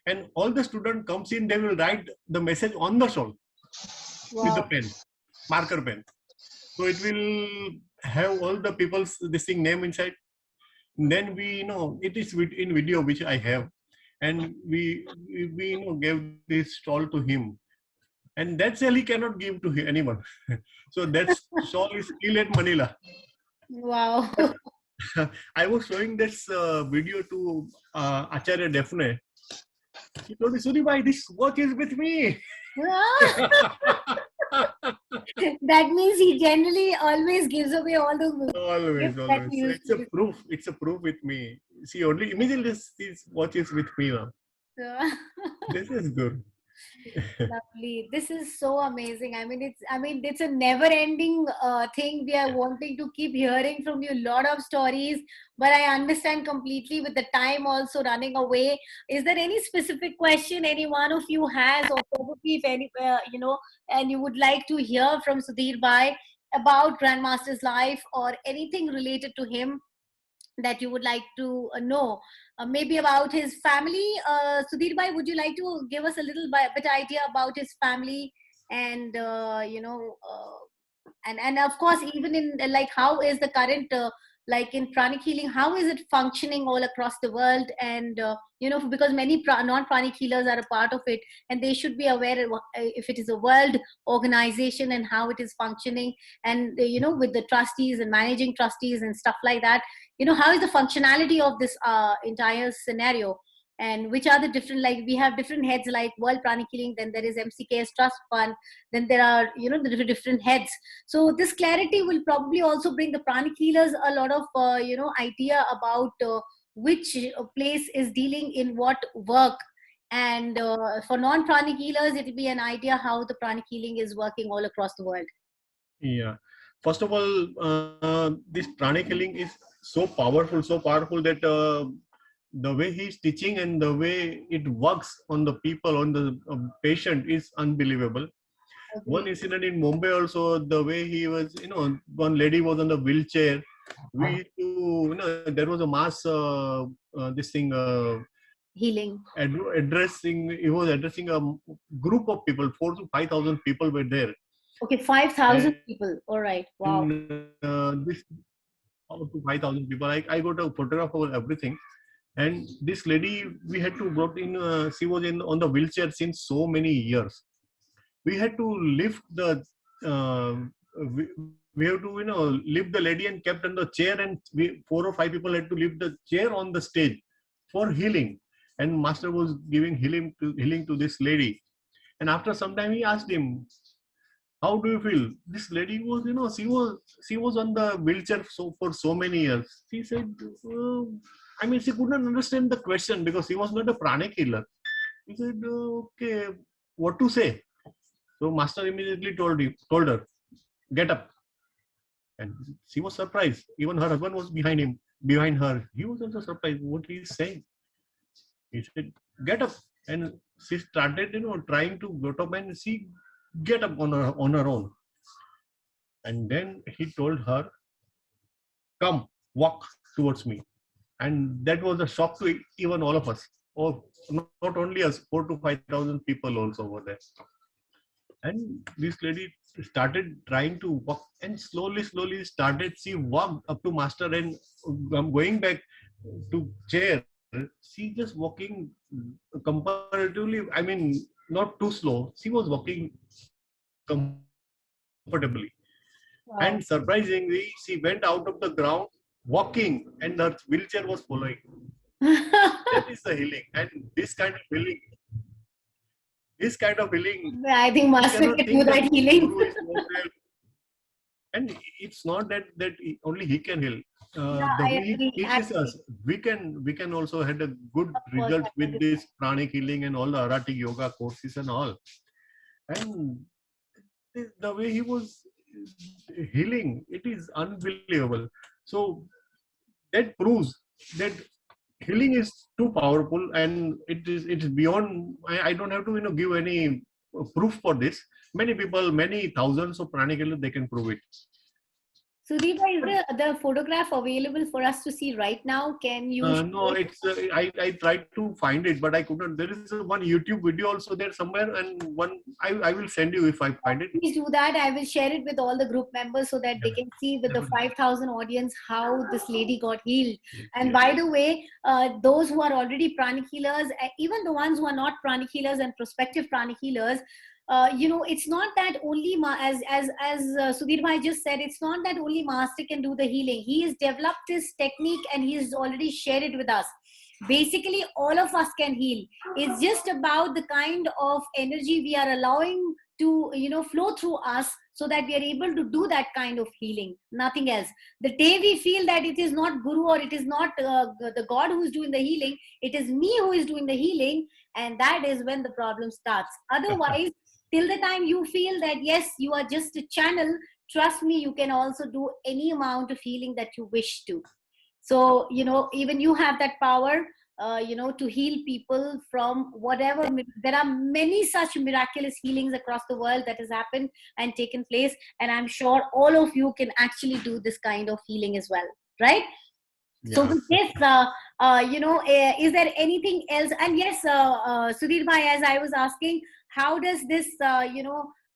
and all the student comes in, they will write the message on the shawl with the
Wow.
pen, marker pen. So it will have all the people's this thing name inside. Then we, it is in video which I have, and we gave this shawl to him, and that shawl he cannot give to anyone. So that shawl is still at Manila.
Wow.
But I was showing this video to Acharya Daphne. He told me, Suribhai, this watch is with me.
That means he generally always gives away all the
Always.
gifts that
So
he used
it's
to
a
give.
proof. It's a proof with me. See, only immediately this watch is with me now. This is good.
Lovely. This is so amazing. I mean, it's a never-ending thing. We are wanting to keep hearing from you a lot of stories, but I understand completely with the time also running away. Is there any specific question any one of you has, or probably if any, and you would like to hear from Sudhir Bhai about Grandmaster's life or anything related to him that you would like to know? Maybe about his family. Sudhir Bhai, would you like to give us a little bit idea about his family and and of course even in like how is the current like in pranic healing, how is it functioning all across the world? And because many non-pranic healers are a part of it, and they should be aware if it is a world organization and how it is functioning, and with the trustees and managing trustees and stuff like that, how is the functionality of this entire scenario, and which are the different, like we have different heads like World Pranic Healing, then there is MCKS Trust Fund, then there are the different heads. So this clarity will probably also bring the pranic healers a lot of idea about which place is dealing in what work, and for non-pranic healers it will be an idea how the pranic healing is working all across the world.
Yeah. First of all, this pranic healing is so powerful that the way he's teaching and the way it works on the people, on the patient is unbelievable. One incident in Mumbai also, the way he was, one lady was on the wheelchair. We used to, there was a mass, this thing,
Healing.
addressing, he was addressing a group of people, 4,000 to 5,000 people were there.
Okay, 5,000 people. All right. Wow.
This up to 5,000 people. I got a photograph of everything. And this lady, we had to brought in, she was on the wheelchair since so many years. We had to lift the, we have to, lift the lady and kept on the chair, and 4 or 5 people had to lift the chair on the stage for healing. And Master was giving healing to this lady. And after some time, he asked him, how do you feel? This lady was, she was on the wheelchair for so many years. She said, she couldn't understand the question because she was not a pranic healer. He said, okay, what to say? So Master immediately told her, get up. And she was surprised. Even her husband was behind her. He was also surprised what he is saying. He said, get up. And she started, trying to get up, and she get up on her own. And then he told her, come, walk towards me. And that was a shock to even all of us. Or not only us, 4,000 to 5,000 people also over there. And this lady started trying to walk, and slowly she walked up to Master, and going back to chair. She just walking comparatively, not too slow. She was walking comfortably. Wow. And surprisingly, she went out of the ground walking, and her wheelchair was following. That is the healing. And this kind of healing,
I think Master can do that healing.
And it's not that only he can heal. The way he teaches us, we can also have a good result with this pranic healing and all the Aratic yoga courses and all. And the way he was healing, it is unbelievable. So that proves that healing is too powerful, and it is beyond. I don't have to give any proof for this. Many people, many thousands of pranic healers, they can prove it.
Sudeep, is the photograph available for us to see right now? Can you
No, it's I tried to find it, but I couldn't. There is one YouTube video also there somewhere, and one I will send you if I find it.
please do that? I will share it with all the group members so that they
Yeah.
can see with the 5,000 audience how this lady got healed. And
Yes.
by the way, those who are already pranic healers, even the ones who are not pranic healers and prospective pranic healers, it's not that only as Sudhir Bhai just said, it's not that only master can do the healing. He has developed this technique and he has already shared it with us. Basically, all of us can heal. It's just about the kind of energy we are allowing to flow through us, so that we are able to do that kind of healing, nothing else. The day we feel that it is not guru or it is not the god who is doing the healing, it is me who is doing the healing, and that is when the problem starts. Otherwise, till the time you feel that yes, you are just a channel, trust me, you can also do any amount of healing that you wish to. So even you have that power, to heal people from whatever. There are many such miraculous healings across the world that has happened and taken place, and I'm sure all of you can actually do this kind of healing as well, right? So
Yeah.
with this, is there anything else? And yes, Sudhir Bhai, as I was asking, how does this,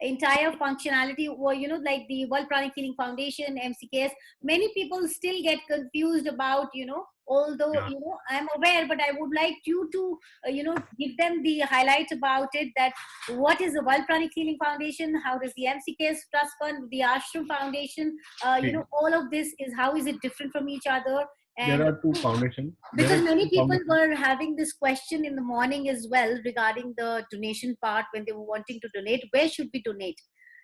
entire functionality, or like the World Pranic Healing Foundation, MCKS, many people still get confused about, although
Yeah.
I'm aware, but I would like you to, give them the highlight about it. That what is the World Pranic Healing Foundation? How does the MCKS Trust Fund, the Ashram Foundation,
See,
all of this is, how is it different from each other?
there
And
are two foundations. There
because
are
many
two
people
foundations.
were having this question in the morning as well regarding the donation part, when they were wanting to donate, where should we donate?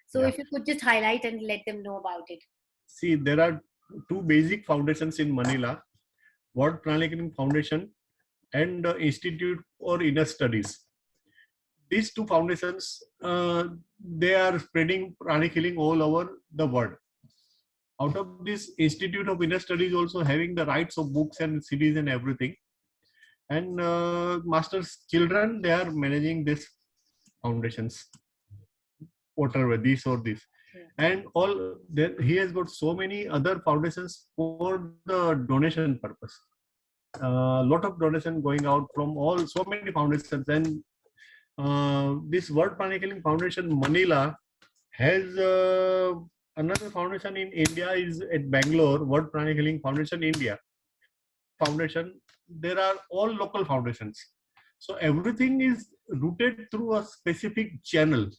So
Yeah.
if you could just highlight and let them know about it.
See, there are two basic foundations in Manila: World Pranic Healing Foundation and Institute for Inner Studies. These two foundations, they are spreading pranic healing all over the world. Out of this, Institute of Inner Studies also having the rights of books and CDs and everything. And Master's children, they are managing this foundations, whatever this or this.
Yeah.
And all there, he has got so many other foundations for the donation purpose. A lot of donation going out from all so many foundations. And this World Pranic Healing Foundation Manila has another foundation in India is at Bangalore, World Pranic Healing Foundation India. Foundation, there are all local foundations. So everything is routed through a specific channel.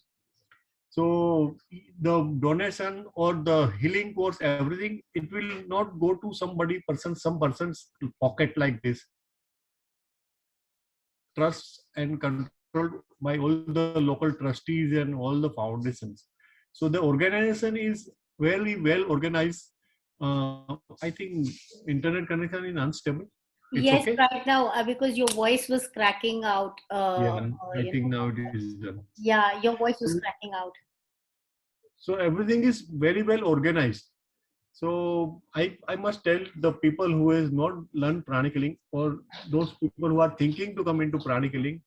So the donation or the healing course, everything, it will not go to some person's pocket like this. Trust and controlled by all the local trustees and all the foundations. So the organization is very well organized. I think internet connection is unstable. It's
Yes,
okay.
right now, because your voice was cracking out.
Yeah, I think now it is done.
Yeah, your voice was cracking out.
So everything is very well organized. So I must tell the people who has not learned pranic healing, or those people who are thinking to come into pranic healing,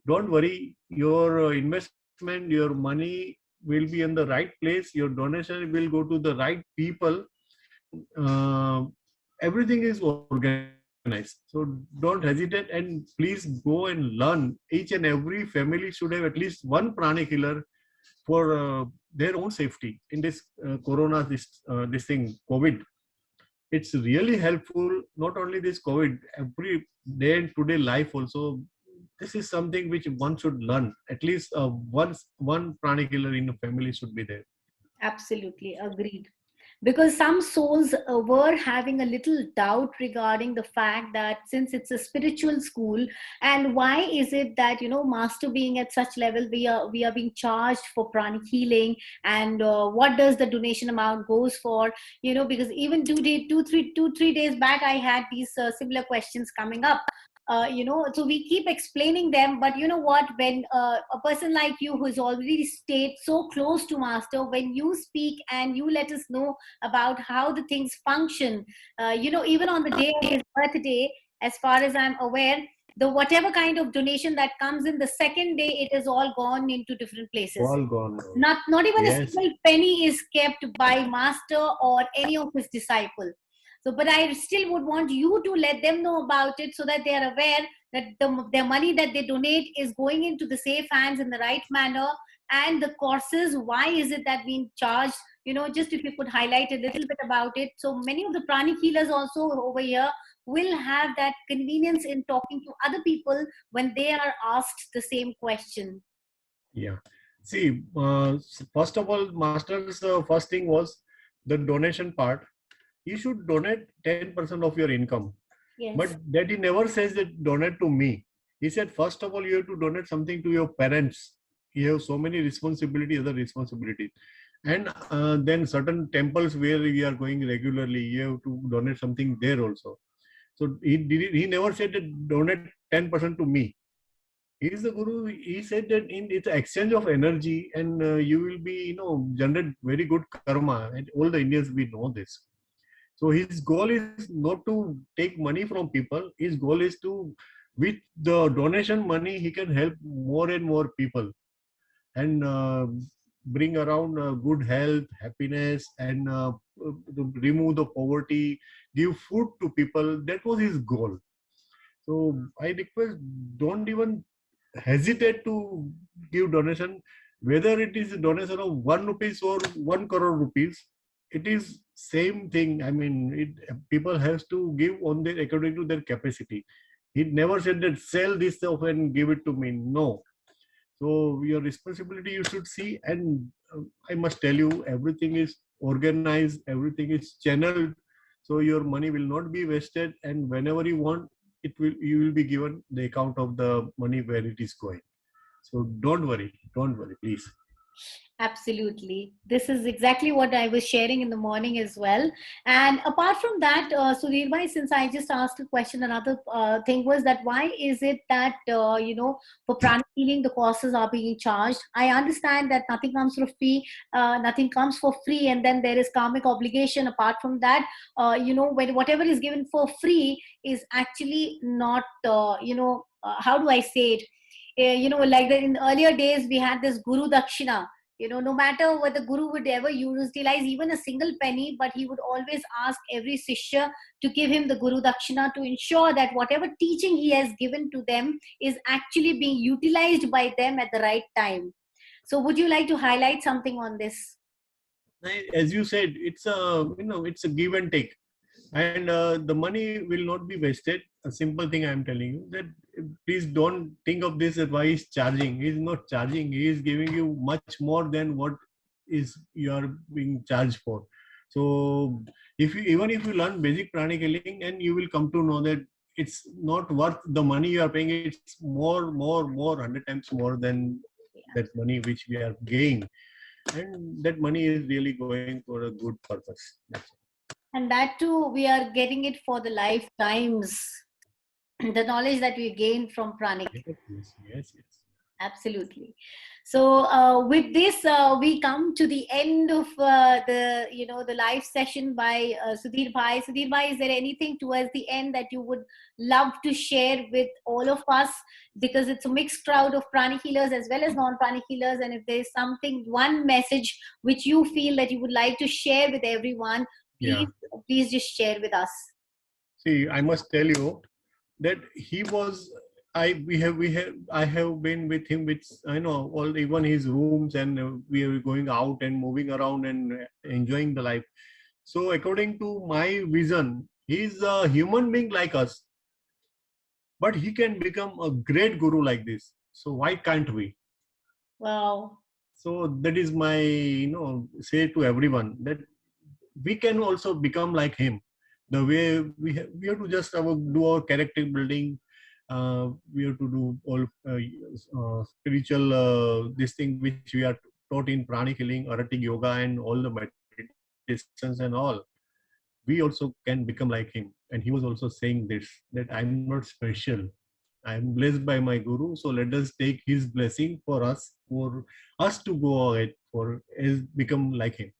don't worry. Your investment, your money will be in the right place. Your donation will go to the right people. Everything is organized. So don't hesitate, and please go and learn. Each and every family should have at least one pranic healer for their own safety in this corona, this thing, COVID. It's really helpful. Not only this COVID, every day and today life also. This is something which one should learn. At least one pranic healer in a family should be there.
Absolutely agreed. Because some souls were having a little doubt regarding the fact that since it's a spiritual school, and why is it that master being at such level, we are being charged for pranic healing, and what does the donation amount goes for? Because even 3 days back, I had these similar questions coming up. So we keep explaining them, but you know what, when a person like you who's already stayed so close to master, when you speak and you let us know about how the things function, even on the day of his birthday, as far as I'm aware, the whatever kind of donation that comes in, the second day it is all gone into different places.
All gone.
Not even a
Yes.
single penny is kept by master or any of his disciple. So, but I still would want you to let them know about it so that they are aware that their money that they donate is going into the safe hands in the right manner. And the courses, why is it that being charged? Just if you could highlight a little bit about it. So many of the pranic healers also over here will have that convenience in talking to other people when they are asked the same question.
Yeah. See, first of all, master's first thing was the donation part. You should donate 10% of your income.
Yes.
But that he never says that donate to me. He said, first of all, you have to donate something to your parents. You have so many responsibilities, other responsibilities. And then certain temples where we are going regularly, you have to donate something there also. So he never said that donate 10% to me. He is the guru. He said that it's an exchange of energy, and you will be, generate very good karma. And all the Indians, we know this. So his goal is not to take money from people. His goal is to, with the donation money, he can help more and more people and bring around good health, happiness, and to remove the poverty, give food to people. That was his goal. So I request, don't even hesitate to give donation, whether it is a donation of 1 rupees or 1 crore rupees. It is same thing. I mean, people have to give on their according to their capacity. He never said that sell this stuff and give it to me. No. So your responsibility you should see, and I must tell you, everything is organized, everything is channeled, so your money will not be wasted. And whenever you want, you will be given the account of the money where it is going. So don't worry, please.
Absolutely. This is exactly what I was sharing in the morning as well. And apart from that, Sudhir bhai, since I just asked a question, another thing was that why is it that, for pranic healing, the courses are being charged? I understand that nothing comes for free, nothing comes for free, and then there is karmic obligation. Apart from that, when whatever is given for free is actually not, how do I say it? Like in earlier days, we had this Guru Dakshina. No matter what the Guru would ever utilize even a single penny, but he would always ask every Sishya to give him the Guru Dakshina to ensure that whatever teaching he has given to them is actually being utilized by them at the right time. So would you like to highlight something on this?
As you said, it's a give and take, and the money will not be wasted. A simple thing I am telling you, that please don't think of this as why he's charging. He's not charging. He is giving you much more than what is you are being charged for. So even if you learn basic pranic healing, and you will come to know that it's not worth the money you are paying. It's more, 100 times more than that money which we are gaining, and that money is really going for a good purpose.
And that too, we are getting it for the lifetimes. The knowledge that we gain from pranic.
Yes.
Absolutely. So with this, we come to the end of the live session by Sudhir bhai. Sudhir bhai, is there anything towards the end that you would love to share with all of us? Because it's a mixed crowd of pranic healers as well as non-pranic healers. And if there's something, one message which you feel that you would like to share with everyone, please just share with us.
See, I must tell you that he was. I have been with him, with even his rooms, and we are going out and moving around and enjoying the life. So according to my vision, he is a human being like us, but he can become a great guru like this. So why can't we?
Wow.
So that is my say to everyone, that we can also become like him. The way we have to just do our character building. We have to do all spiritual this thing which we are taught in pranic healing, aratic yoga, and all the meditations and all. We also can become like him. And he was also saying this, that I'm not special. I'm blessed by my guru. So let us take his blessing for us to go ahead, for become like him.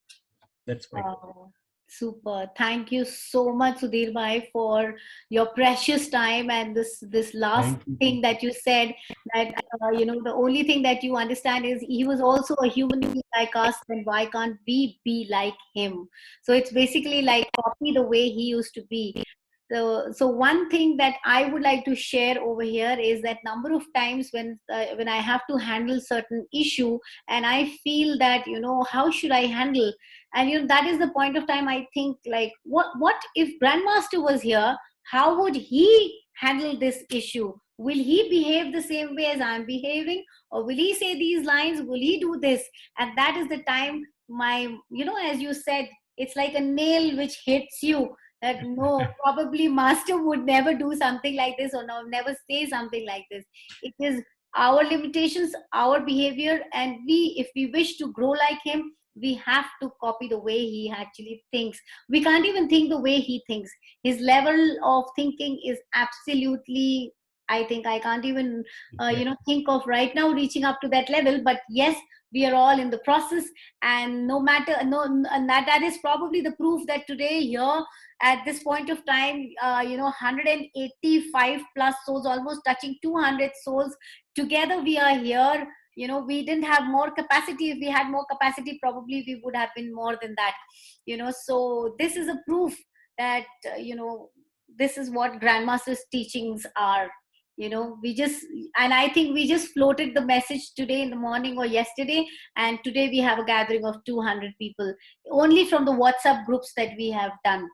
That's my
Wow. Super. Thank you so much, Sudhir Bhai, for your precious time and this last
Thank you.
thing that you said, that the only thing that you understand is he was also a human being like us, then why can't we be like him? So it's basically like copy the way he used to be. So one thing that I would like to share over here is that number of times when I have to handle certain issue and I feel that how should I handle, and that is the point of time I think, like, what if Grandmaster was here, how would he handle this issue? Will he behave the same way as I'm behaving, or will he say these lines, will he do this? And that is the time my, as you said, it's like a nail which hits you, that no, probably master would never do something like this, or no, never say something like this. It is our limitations, our behavior, and if we wish to grow like him, we have to copy the way he actually thinks. We can't even think the way he thinks. His level of thinking is absolutely, I think I can't even think of right now reaching up to that level. But yes, we are all in the process, and no matter, no, and that is probably the proof that today here at this point of time, 185 plus souls, almost touching 200 souls together, we are here. We didn't have more capacity. If we had more capacity, probably we would have been more than that. So this is a proof that this is what Grandmaster's teachings are. We just, and I think we just floated the message today in the morning or yesterday, and today we have a gathering of 200 people only from the WhatsApp groups that we have done,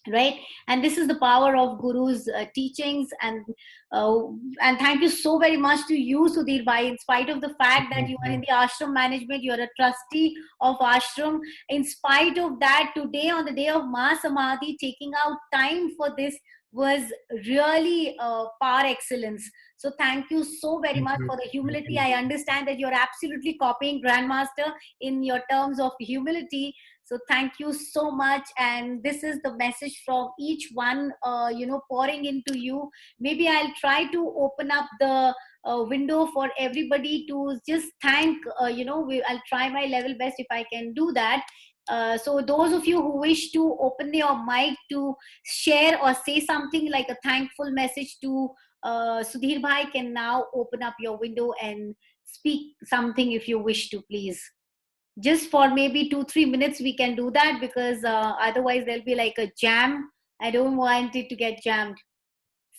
right? And this is the power of Guru's teachings. Uh, and thank you so very much to you, Sudhir Bhai. In spite of the fact that
Thank
you are in
you.
the ashram management, you are a trustee of ashram, in spite of that, today on the day of Mahasamadhi, taking out time for this was really par excellence. So thank you so very
Thank
much
you.
for the
Thank
humility.
you.
I understand that you're absolutely copying Grandmaster in your terms of humility. So thank you so much. And this is the message from each one, pouring into you. Maybe I'll try to open up the window for everybody to just thank, I'll try my level best if I can do that. So those of you who wish to open your mic to share or say something like a thankful message to Sudhir Bhai, can now open up your window and speak something if you wish to, please. Just for maybe 2-3 minutes we can do that, because otherwise there'll be like a jam. I don't want it to get jammed.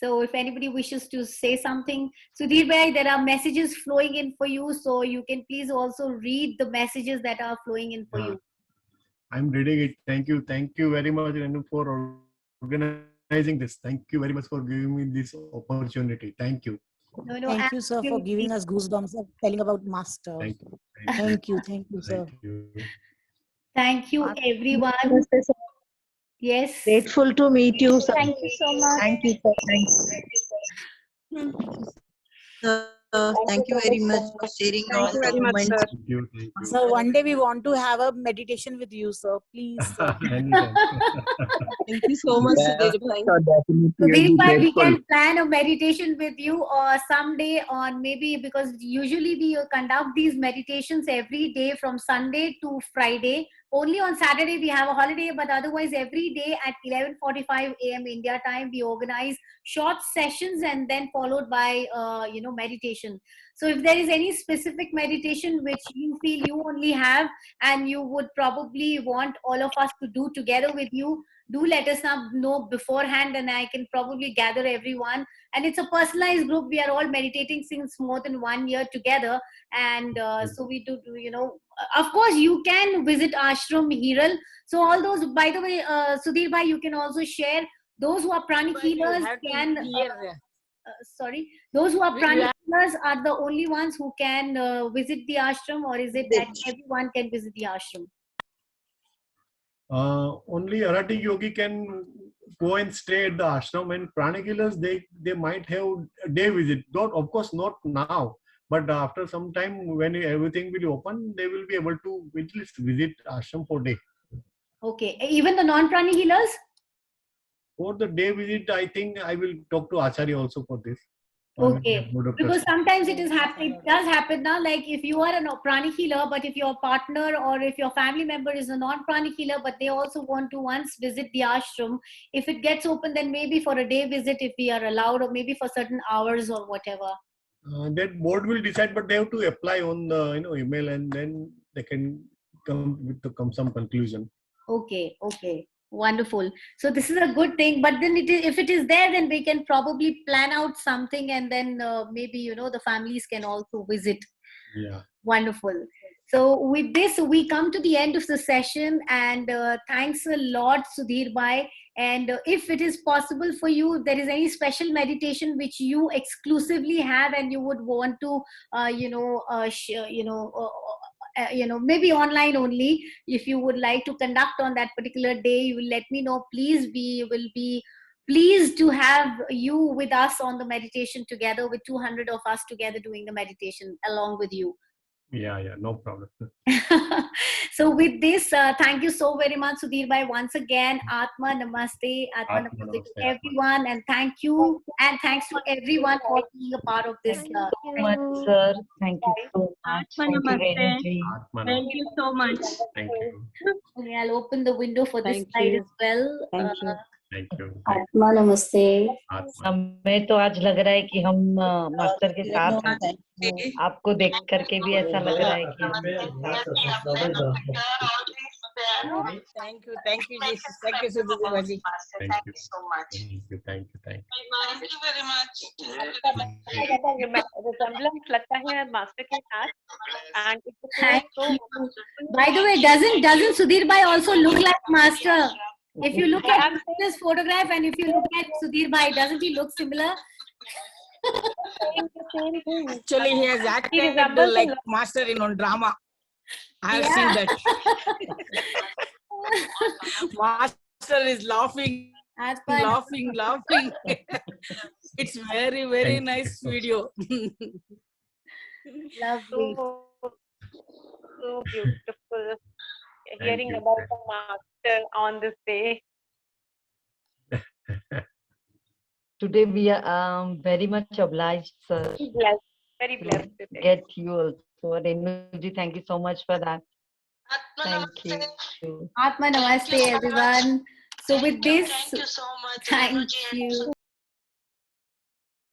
So if anybody wishes to say something, Sudhir Bhai, there are messages flowing in for you, so you can please also read the messages that are flowing in for
Yeah,
you.
I'm reading it. Thank you. Thank you very much, Renu, for organizing this. Thank you very much for giving me this opportunity. Thank you.
No, no,
Thank you, sir, for giving
absolutely.
us goosebumps of telling about Master.
Thank you.
Thank you, sir.
Thank you.
Thank you, everyone.
Namaste, sir.
Yes.
Grateful to meet you, sir.
Thank you so much.
Thank you, sir.
Thank you so
Thank you
much,
very
sir.
much for sharing
Thank
all
you
the
very much, sir.
moments.
Thank you. Thank you.
So one day we want to have a meditation with you, sir. Please, sir.
Anytime.
Thank you so much,
Yes,
Sudhir Bhai.
sir, definitely.
So
I'll be
Deepak, we
grateful.
can plan a meditation with you, or someday on, maybe, because usually we conduct these meditations every day from Sunday to Friday. Only on Saturday we have a holiday, but otherwise every day at 11:45 a.m. India time we organize short sessions and then followed by meditation. So if there is any specific meditation which you feel you only have and you would probably want all of us to do together with you, do let us know beforehand, and I can probably gather everyone. And it's a personalized group. We are all meditating since more than 1 year together, and so we do. Of course, you can visit Ashram Hiral. So all those, by the way, Sudhir Bhai, you can also share. Those who are pranic healers can. Sorry, those who are pranic healers are the only ones who can visit the ashram, or is it that everyone can visit the ashram?
Only erratic yogi can go and stay at the ashram, and pranic healers, they might have a day visit. Not, of course, not now, but after some time when everything will open, they will be able to at least visit ashram for day.
Okay, even the non-pranic healers.
For the day visit, I think I will talk to Acharya also for this.
Okay, because sometimes it does happen now. Like if you are a pranic healer, but if your partner or if your family member is a non-pranic healer, but they also want to once visit the ashram, if it gets open, then maybe for a day visit if we are allowed, or maybe for certain hours or whatever.
That board will decide, but they have to apply on the email, and then they can come with some conclusion.
Okay, wonderful. So this is a good thing, but then if it is there, then we can probably plan out something, and then maybe the families can also visit.
Yeah.
Wonderful. So with this, we come to the end of the session, and thanks a lot, Sudhir Bhai. And if it is possible for you, if there is any special meditation which you exclusively have and you would want to, maybe online only, if you would like to conduct on that particular day, you will let me know. Please, we will be pleased to have you with us on the meditation together, with 200 of us together doing the meditation along with you.
Yeah, no problem.
So with this, thank you so very much, Sudhir Bhai. Once again, Atma Namaste. Atma Namaste to everyone, and thank you, and thanks to everyone for being a part of this.
Thank you so much, sir. Thank you so much. Thank you, Renuji.
Thank you so much.
Thank you.
Okay, I'll open the window for this
Thank
side
you.
as well.
Thank you.
Thank you.
Atma Namaste.
हमें तो आज लग रहा है कि हम master के साथ हैं।
Thank you.
आपको देख करके भी ऐसा लग रहा है कि हम
Thank you, Jesus. Thank you, Sudhir ji.
Thank you so much. Thank you.
Thank you very much.
resemblance लगता है मास्टर के साथ, and it's
Thank
so
you. By the way, doesn't Sudhir Bhai also look like Master? If you look at this photograph and if you look at Sudhir Bhai, doesn't he look similar?
same thing.
Actually, he has acted
resembles
like master in one drama. I have seen that. Master is laughing,
Atma
laughing. It's very, very nice video.
Lovely.
So beautiful. Hearing
you.
about the master on this day.
today we are very much obliged, sir.
Blessed, very blessed today.
Get you also. Renuji, thank you so much for that. Thank you.
Atma Namaste, everyone. So with this,
Thank you so much.
thank
Renuji, and
you.